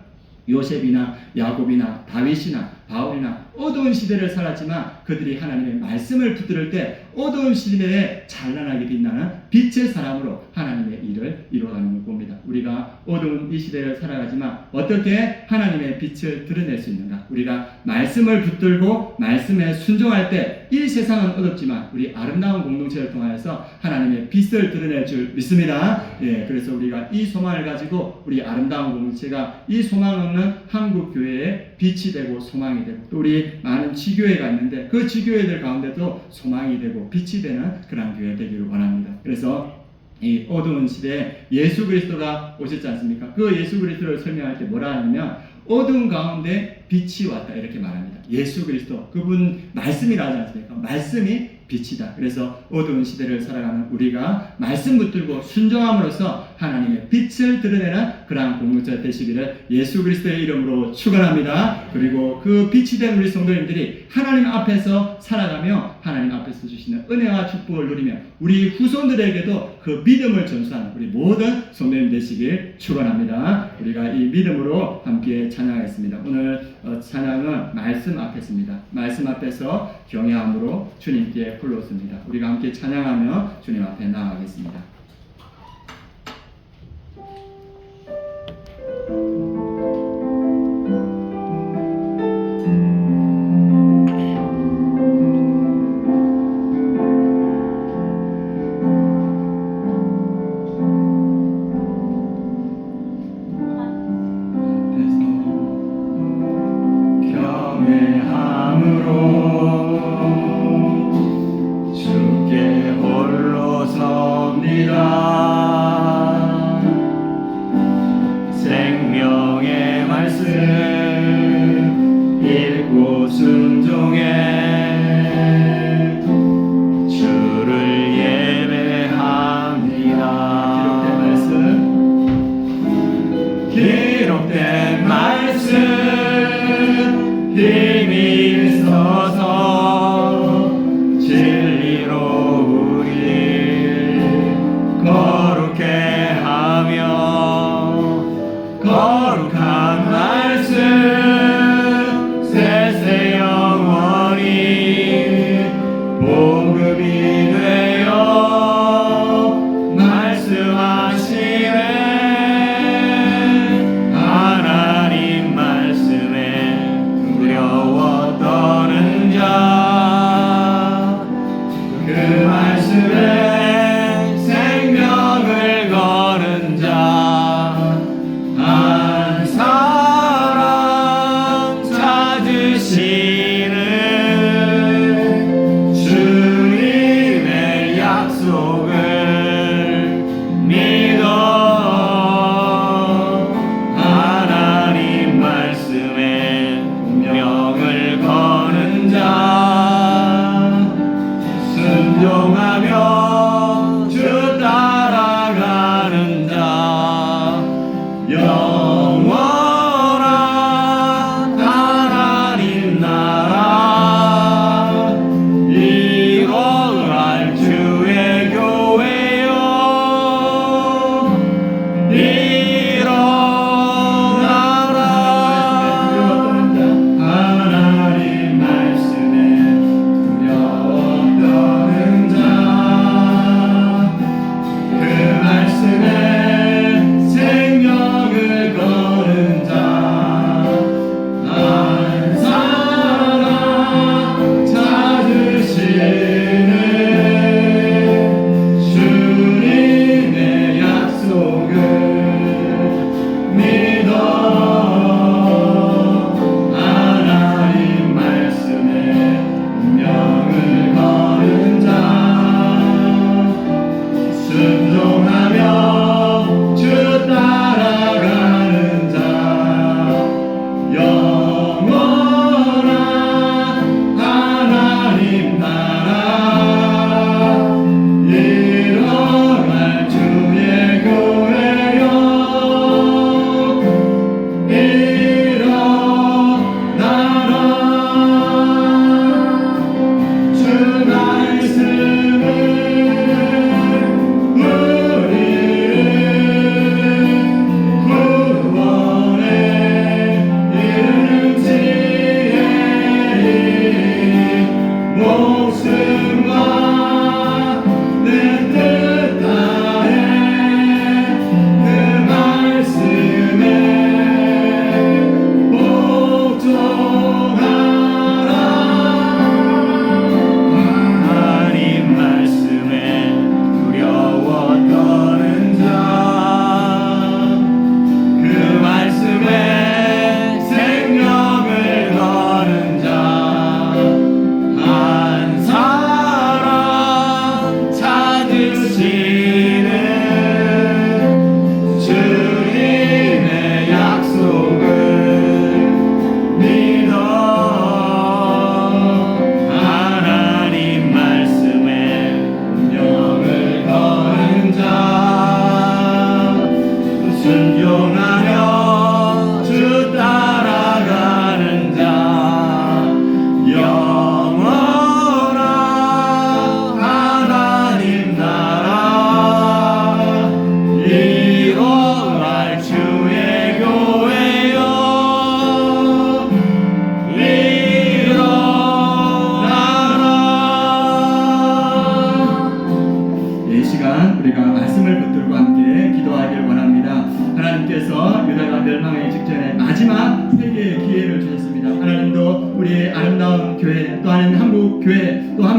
요셉이나 야곱이나 다윗이나 바울이나 어두운 시대를 살았지만 그들이 하나님의 말씀을 붙들을 때 어두운 시대에 찬란하게 빛나는 빛의 사람으로 하나님의 일을 이루어가는 걸 봅니다. 우리가 어두운 이 시대를 살아가지만 어떻게 하나님의 빛을 드러낼 수 있는가? 우리가 말씀을 붙들고 말씀에 순종할 때 이 세상은 어둡지만 우리 아름다운 공동체를 통하여서 하나님의 빛을 드러낼 줄 믿습니다. 예, 그래서 우리가 이 소망을 가지고 우리 아름다운 공동체가 이 소망 없는 한국 교회의 빛이 되고 소망이 되고 또 우리 많은 지교회가 있는데 그 지교회들 가운데도 소망이 되고 빛이 되는 그런 교회 되기를 원합니다. 그래서 이 어두운 시대에 예수 그리스도가 오셨지 않습니까? 그 예수 그리스도를 설명할 때 뭐라 하냐면 어두운 가운데 빛이 왔다 이렇게 말합니다. 예수 그리스도 그분 말씀이라 하지 않습니까? 말씀이 빛이다. 그래서 어두운 시대를 살아가는 우리가 말씀 붙들고 순종함으로써 하나님의 빛을 드러내는 그러한 공동체 되시기를 예수 그리스도의 이름으로 축원합니다. 그리고 그 빛이 된 우리 성도님들이 하나님 앞에서 살아가며 하나님 앞에서 주시는 은혜와 축복을 누리며 우리 후손들에게도 그 믿음을 전수하는 우리 모든 성도님 되시길 축원합니다. 우리가 이 믿음으로 함께 찬양하겠습니다. 오늘 찬양은 말씀 앞에서입니다. 말씀 앞에서 경외함으로 주님께 불렀습니다. 우리가 함께 찬양하며 주님 앞에 나아가겠습니다. 주께 홀로 섭니다. 생명의 말씀 읽고 순종해 주를 예배합니다. 기록된 말씀 힘이 있어서 진리로 우리 거룩해 하며 거룩한 말씀 세세 영원히 복음이 되어 말씀하시네. 하나님 말씀에 두려워 떠는 자, 그 말씀에 생명을 거는 자, 한 사람 찾으시는 주님의 약속을 믿어. 하나님 말씀에 운명을 거는 자, 순종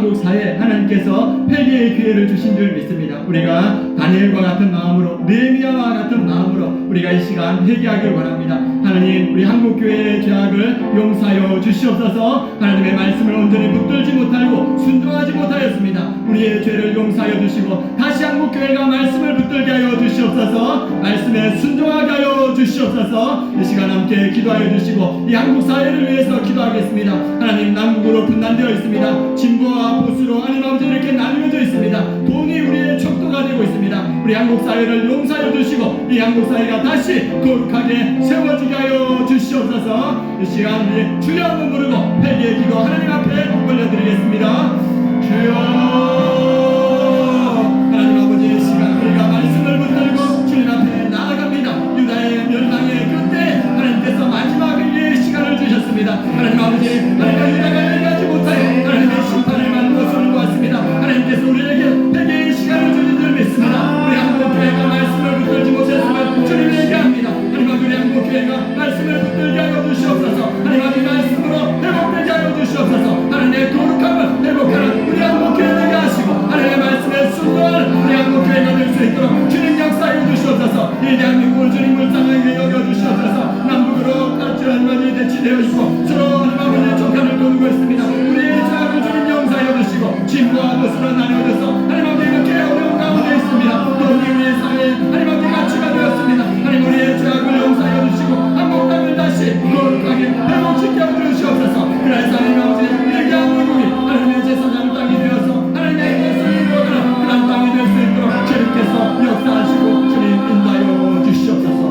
한국 사회 하나님께서 회개의 기회를 주신 줄 믿습니다. 우리가 다니엘과 같은 마음으로, 느헤미야와 같은 마음으로 우리가 이 시간 회개하길 원합니다. 하나님, 우리 한국교회의 죄악을 용서하여 주시옵소서. 하나님의 말씀을 온전히 붙들지 못하고 순종하지 못하였습니다. 우리의 죄를 용서하여 주시고 다시 한국교회가 말씀을 붙들게 하여 주시옵소서. 말씀에 순종하게 하여 주시옵소서. 이 시간 함께 기도하여 주시고 이 한국 사회를 위해서 기도하겠습니다. 하나님, 남북으로 분단되어 있습니다. 진보와 보수로 하나님 아버지 이렇게 나누어져 있습니다. 돈이 우리의 척도가 되고 있습니다. 우리 한국 사회를 용서하여 주시고 이 한국 사회가 다시 거룩하게 세워지게 하여 주시옵소서. 이 시간 우리 주여 한번 부르고 회개의 기도 하나님 앞에 올려드리겠습니다. 주여, 하나님 아버지, 이 시간 우리가 말씀을 붙들고 주님 앞에 나아갑니다. 유다의 멸망의 그때 하나님께서 마지막 회개의 시간을 주셨습니다. 하나님 아버지, 하나님과 유다가 회개하지 못하여 하나님의 심판을 받는 것을 보았습니다. 하나님께서 우리에게 회개의 시간을 주신 줄 믿습니다. 우리 한국교회가 말씀을 붙들지 못했으면 주님 회개합니다. 하나님 아버지, 우리 한국교회가 말씀을 붙들게 하여 주시옵소서. 하나님 아버지, 말씀으로 회복되게 하여 주시옵소서. 하나님의 거룩함을 회복하는 우리 한국교회 되게 하시고 하나님의 말씀에 순종하는 우리 한국교회가 될 수 있도록 주님 역사해 주시옵소서. 이 대한민국을 주님 불쌍하게 여겨 주시옵소서. 남북으로 같이 하나님이 대치되어 있고 서로 하나님 아버지의 족한을 거두고 있습니다. 우리의 죄악을 주님 용서해 주시고 진보와 보수로 나누어져서 하나님 아버지 이렇게 어려운 가운데 있습니다. 또 우리의 사회에 하나님 아버지 가치가 되었습니다. 하나님 우리의 죄악을 용서해 주시고 한국 땅을 다시 거룩하게 회복시켜 주시옵소서. 그래서 하나님 아버지 이 대한민국이 하나님의 제사장 땅이 되어서 하나님의 뜻을 이루어가는 그런 땅이 될 수 있도록 주님께서 역사하시고 주님 인도하여 주시옵소서.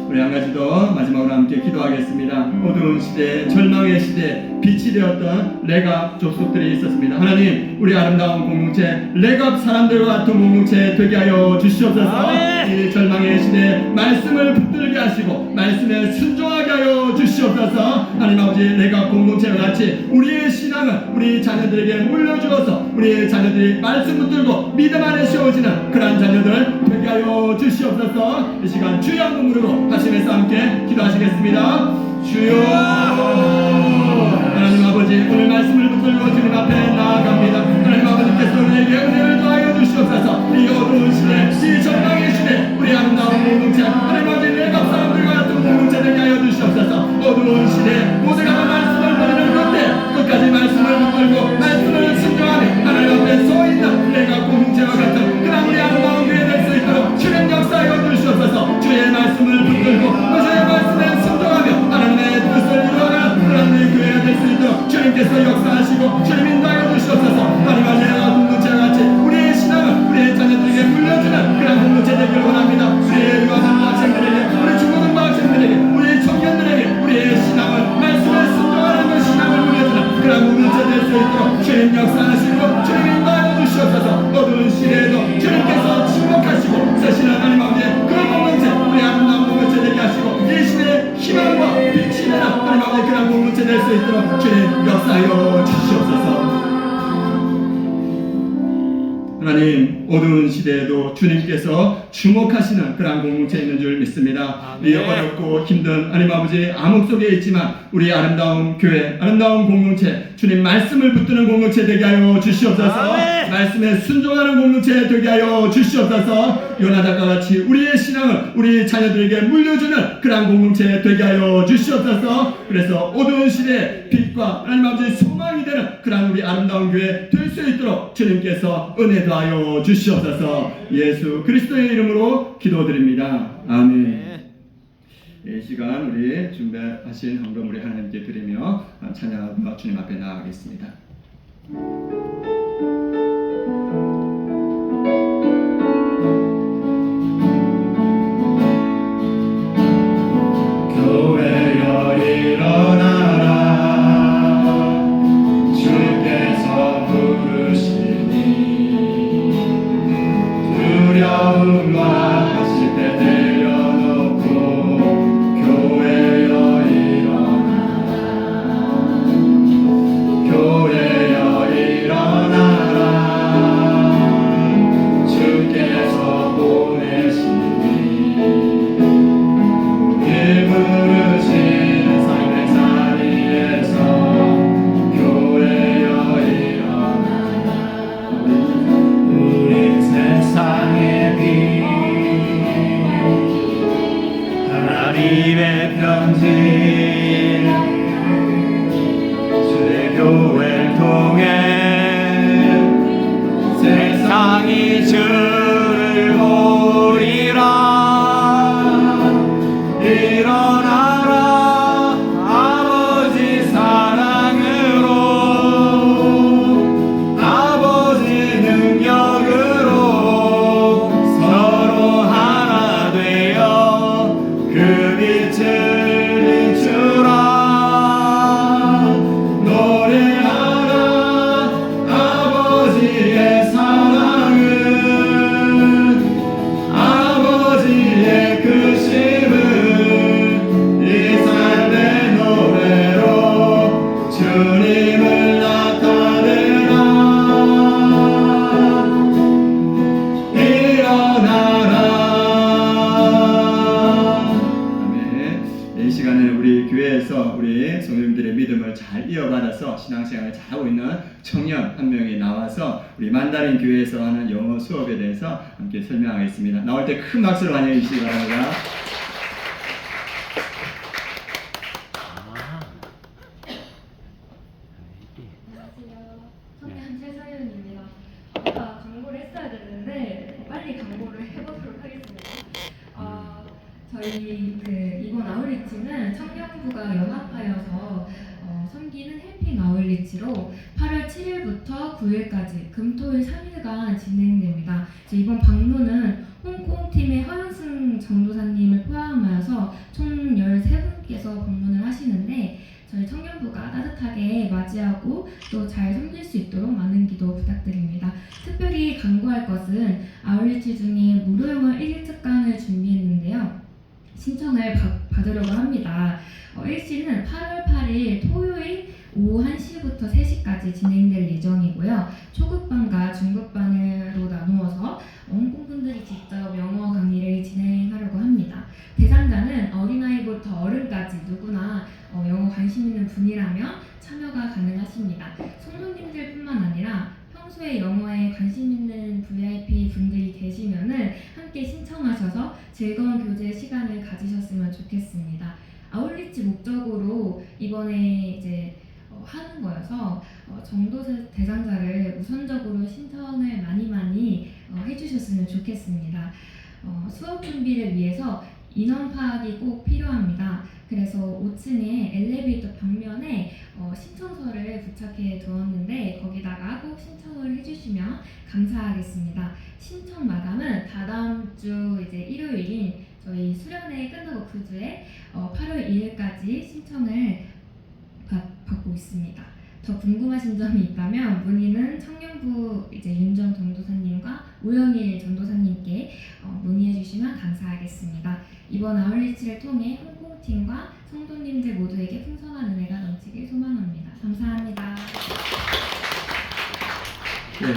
우리 한 가지 더 마지막으로 함께 기도하겠습니다. 어두운 시대, 절망의 시대, 빛이 되었던 레갑 족속들이 있었습니다. 하나님, 우리 아름다운 공동체, 레갑 사람들과 같은 공동체 되게 하여 주시옵소서. 이 절망의 시대 말씀을 붙들게 하시고 말씀에 순종하게 하여 주시옵소서. 하나님 아버지, 레갑 공동체와 같이 우리의 신앙을 우리 자녀들에게 물려주어서 우리의 자녀들이 말씀 붙들고 믿음 안에 세워지는 그러한 자녀들 되게 하여 주시옵소서. 이 시간 주여 한번 부르고 하시면서 함께 기도하시겠습니다. 주여, 하나님 아버지, 오늘 말씀을 붙들고 주님 앞에 나아갑니다. 하나님 아버지께서 우리에게 은혜를 더하여 주시옵소서. 이 어두운 시대, 이 절망의 시대, 우리 아름다운 공동체, 하나님 아버지 내가 사람들과 같은 공동체 되게 하여 주시옵소서. 어두운 시대 모세가 말씀을 드리는 건데 끝까지 말씀을 붙들고 말씀을 순종하며 하나님 앞에 서 있는 내가 공동체와 같은 그런 우리 아름다운 교회 될 수 있도록 주님 역사하여 주시옵소서. 주의 말씀을 붙들고 주의 말씀에 순종하며 하나님의 뜻을 이루어가는 그런 우리 교회가 될 수 있도록 주님께서 역사하시고 주님 인도하여 주시옵소서. 하나님 아버지, 공동체와 같이 우리의 신앙을 우리의 자녀들에게 물려주는 그런 공동체 되기를 원합니다. 우리의 유아한 학생들에게, 우리 중고등부 학생들에게, 우리의 청년들에게 우리의 신앙을 말씀에 순종하는 그 신앙을 물려주는 그런 공동체 될 수 있도록 주님 역사하시고 주님 인도하여 주시옵소서. 어두운 시대에도 주님께서 침묵하시고 쓰시는 하나님 아버지 그 공동체, 우리 아름다운 공동체 되게 하시고 이 시대의 희망과 빛이 되는 하나님 아버지 그런 공동체 될 수 있도록 주님 역사하여 주시옵소서. 하나님, 어두운 시대에도 주님께서 주목하시는 그러한 공동체에 있는 줄 믿습니다. 이 어렵고 힘든 하나님 아버지 암흑 속에 있지만 우리 아름다운 교회, 아름다운 공동체, 주님 말씀을 붙드는 공동체 되게 하여 주시옵소서. 말씀에 순종하는 공동체 되게 하여 주시옵소서. 요나 작가와 같이 우리의 신앙을 우리 자녀들에게 물려주는 그러한 공동체 되게 하여 주시옵소서. 그래서 어두운 시대에 빛과 하나님 아버지 소망이 되는 그러한 우리 아름다운 교회 될 수 있도록 주님께서 은혜 더하여 주시옵소서. 예수 그리스도의 이름으로 기도드립니다. 아멘. 이 시간 우리 준비하신 헌금 우리 하나님께 드리며 찬양하고 주님 앞에 나아가겠습니다. 교회여 일어나라, 주께서 부르시니 두려움과 하실 때 내려놓고 교회여 일어나라, 교회여 일어나라. 신앙생활을 잘하고 있는 청년 한 명이 나와서 우리 만다린 교회에서 하는 영어 수업에 대해서 함께 설명하겠습니다. 나올 때 큰 박수로 환영해 주시기 바랍니다. 안녕하세요. 청년 최서윤입니다. 아까 광고를 했어야 되는데 빨리 광고를 해보도록 하겠습니다. 저희 이번 아울리치는 청년부가 연합하여서 섬기는 헬핑 아울리치로 8월 7일부터 9일까지 금토일 3일간 진행됩니다. 이번 방문은 홍콩팀의 허영승 전도사님을 포함하여서 총 13분께서 방문을 하시는데 저희 청년부가 따뜻하게 맞이하고 또 잘 섬길 수 있도록 많은 기도 부탁드립니다. 특별히 강구할 것은 아울리치 중에 무료 영어 1일 특강을 준비했는데요. 신청을 받으려고 합니다. 일시는 8월 8일 토요일 오후 1시부터 3시까지 진행될 예정이고요. 초급반과 중급반으로 나누어서 홍콩분들이 직접 영어 강의를 진행하려고 합니다. 대상자는 어린아이부터 어른까지 누구나 영어 관심 있는 분이라면 참여가 가능하십니다. 성도님들뿐만 아니라 평소에 영어에 관심 있는 VIP 분들이 계시면은 함께 신청하셔서 즐거운 교제 시간을 가지셨으면 좋겠습니다. 아울리치 목적으로 이번에 이제 하는 거여서 전도사 대상자를 우선적으로 신청을 많이 해주셨으면 좋겠습니다. 수업 준비를 위해서 인원 파악이 꼭 필요합니다. 그래서 5층에 엘리베이터 벽면에 신청서를 부착해 두었는데 거기다가 꼭 신청을 해주시면 감사하겠습니다. 신청 마감은 다다음 주 이제 일요일인 저희 수련회 끝나고 그 주에 8월 2일까지 신청을 받고 있습니다. 더 궁금하신 점이 있다면 문의는 청년부 이제 윤정 전도사님과 우영일 전도사님께 문의해 주시면 감사하겠습니다. 이번 아울리치를 통해 홍콩팀과 성도님들 모두에게 풍성한 은혜가 넘치길 소망합니다. 감사합니다. 네,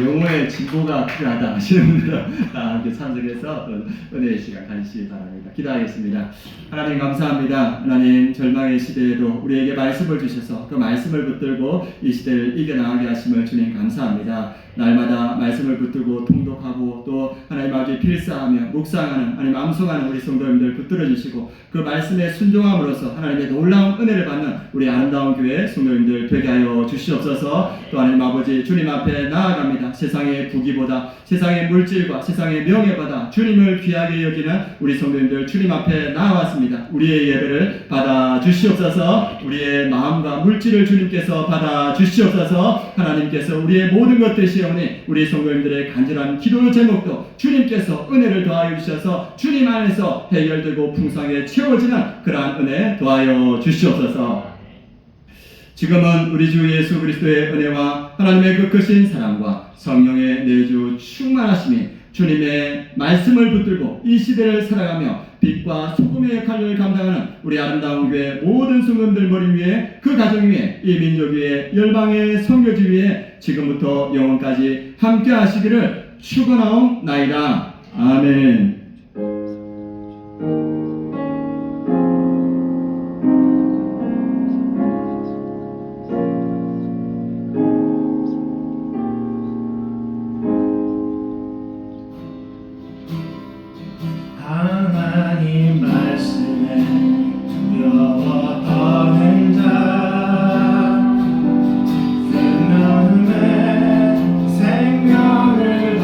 영어의 진보가 필요하다 하시는 분들은 다 함께 참석해서 은혜의 시간 가지시기 바랍니다. 기도하겠습니다. 하나님 감사합니다. 하나님 절망의 시대에도 우리에게 말씀을 주셔서 그 말씀을 붙들고 이 시대를 이겨나가게 하심을 주님 감사합니다. 날마다 말씀을 붙들고 통독하고 또 하나님 아버지 필사하며 묵상하는 하나님 암송하는 우리 성도님들 붙들어 주시고 그 말씀에 순종함으로써 하나님의 놀라운 은혜를 받는 우리 아름다운 교회 성도님들 되게 하여 주시옵소서. 또 하나님 아버지 주님 앞에 나아갑니다. 세상의 부귀보다 세상의 물질과 세상의 명예보다 주님을 귀하게 여기는 우리 성도님들 주님 앞에 나아왔습니다. 우리의 예배를 받아 주시옵소서. 우리의 마음과 물질을 주님께서 받아 주시옵소서. 하나님께서 우리의 모든 것 되시오니 우리 성도님들의 간절한 기도 제목도 주님께서 은혜를 더하여 주셔서 주님 안에서 해결되고 풍성하게 채워지는 그러한 은혜 더하여 주시옵소서. 지금은 우리 주 예수 그리스도의 은혜와 하나님의 그 크신 사랑과 성령의 내주 충만하심이 주님의 말씀을 붙들고 이 시대를 살아가며 빛과 소금의 역할을 감당하는 우리 아름다운 교회 모든 성도들 머리 위에 그 가정 위에 이 민족 위에 열방의 선교지 위에 지금부터 영원까지 함께 하시기를 축원하옵나이다. 아멘. 하나님 말씀에 두려워 떠는 자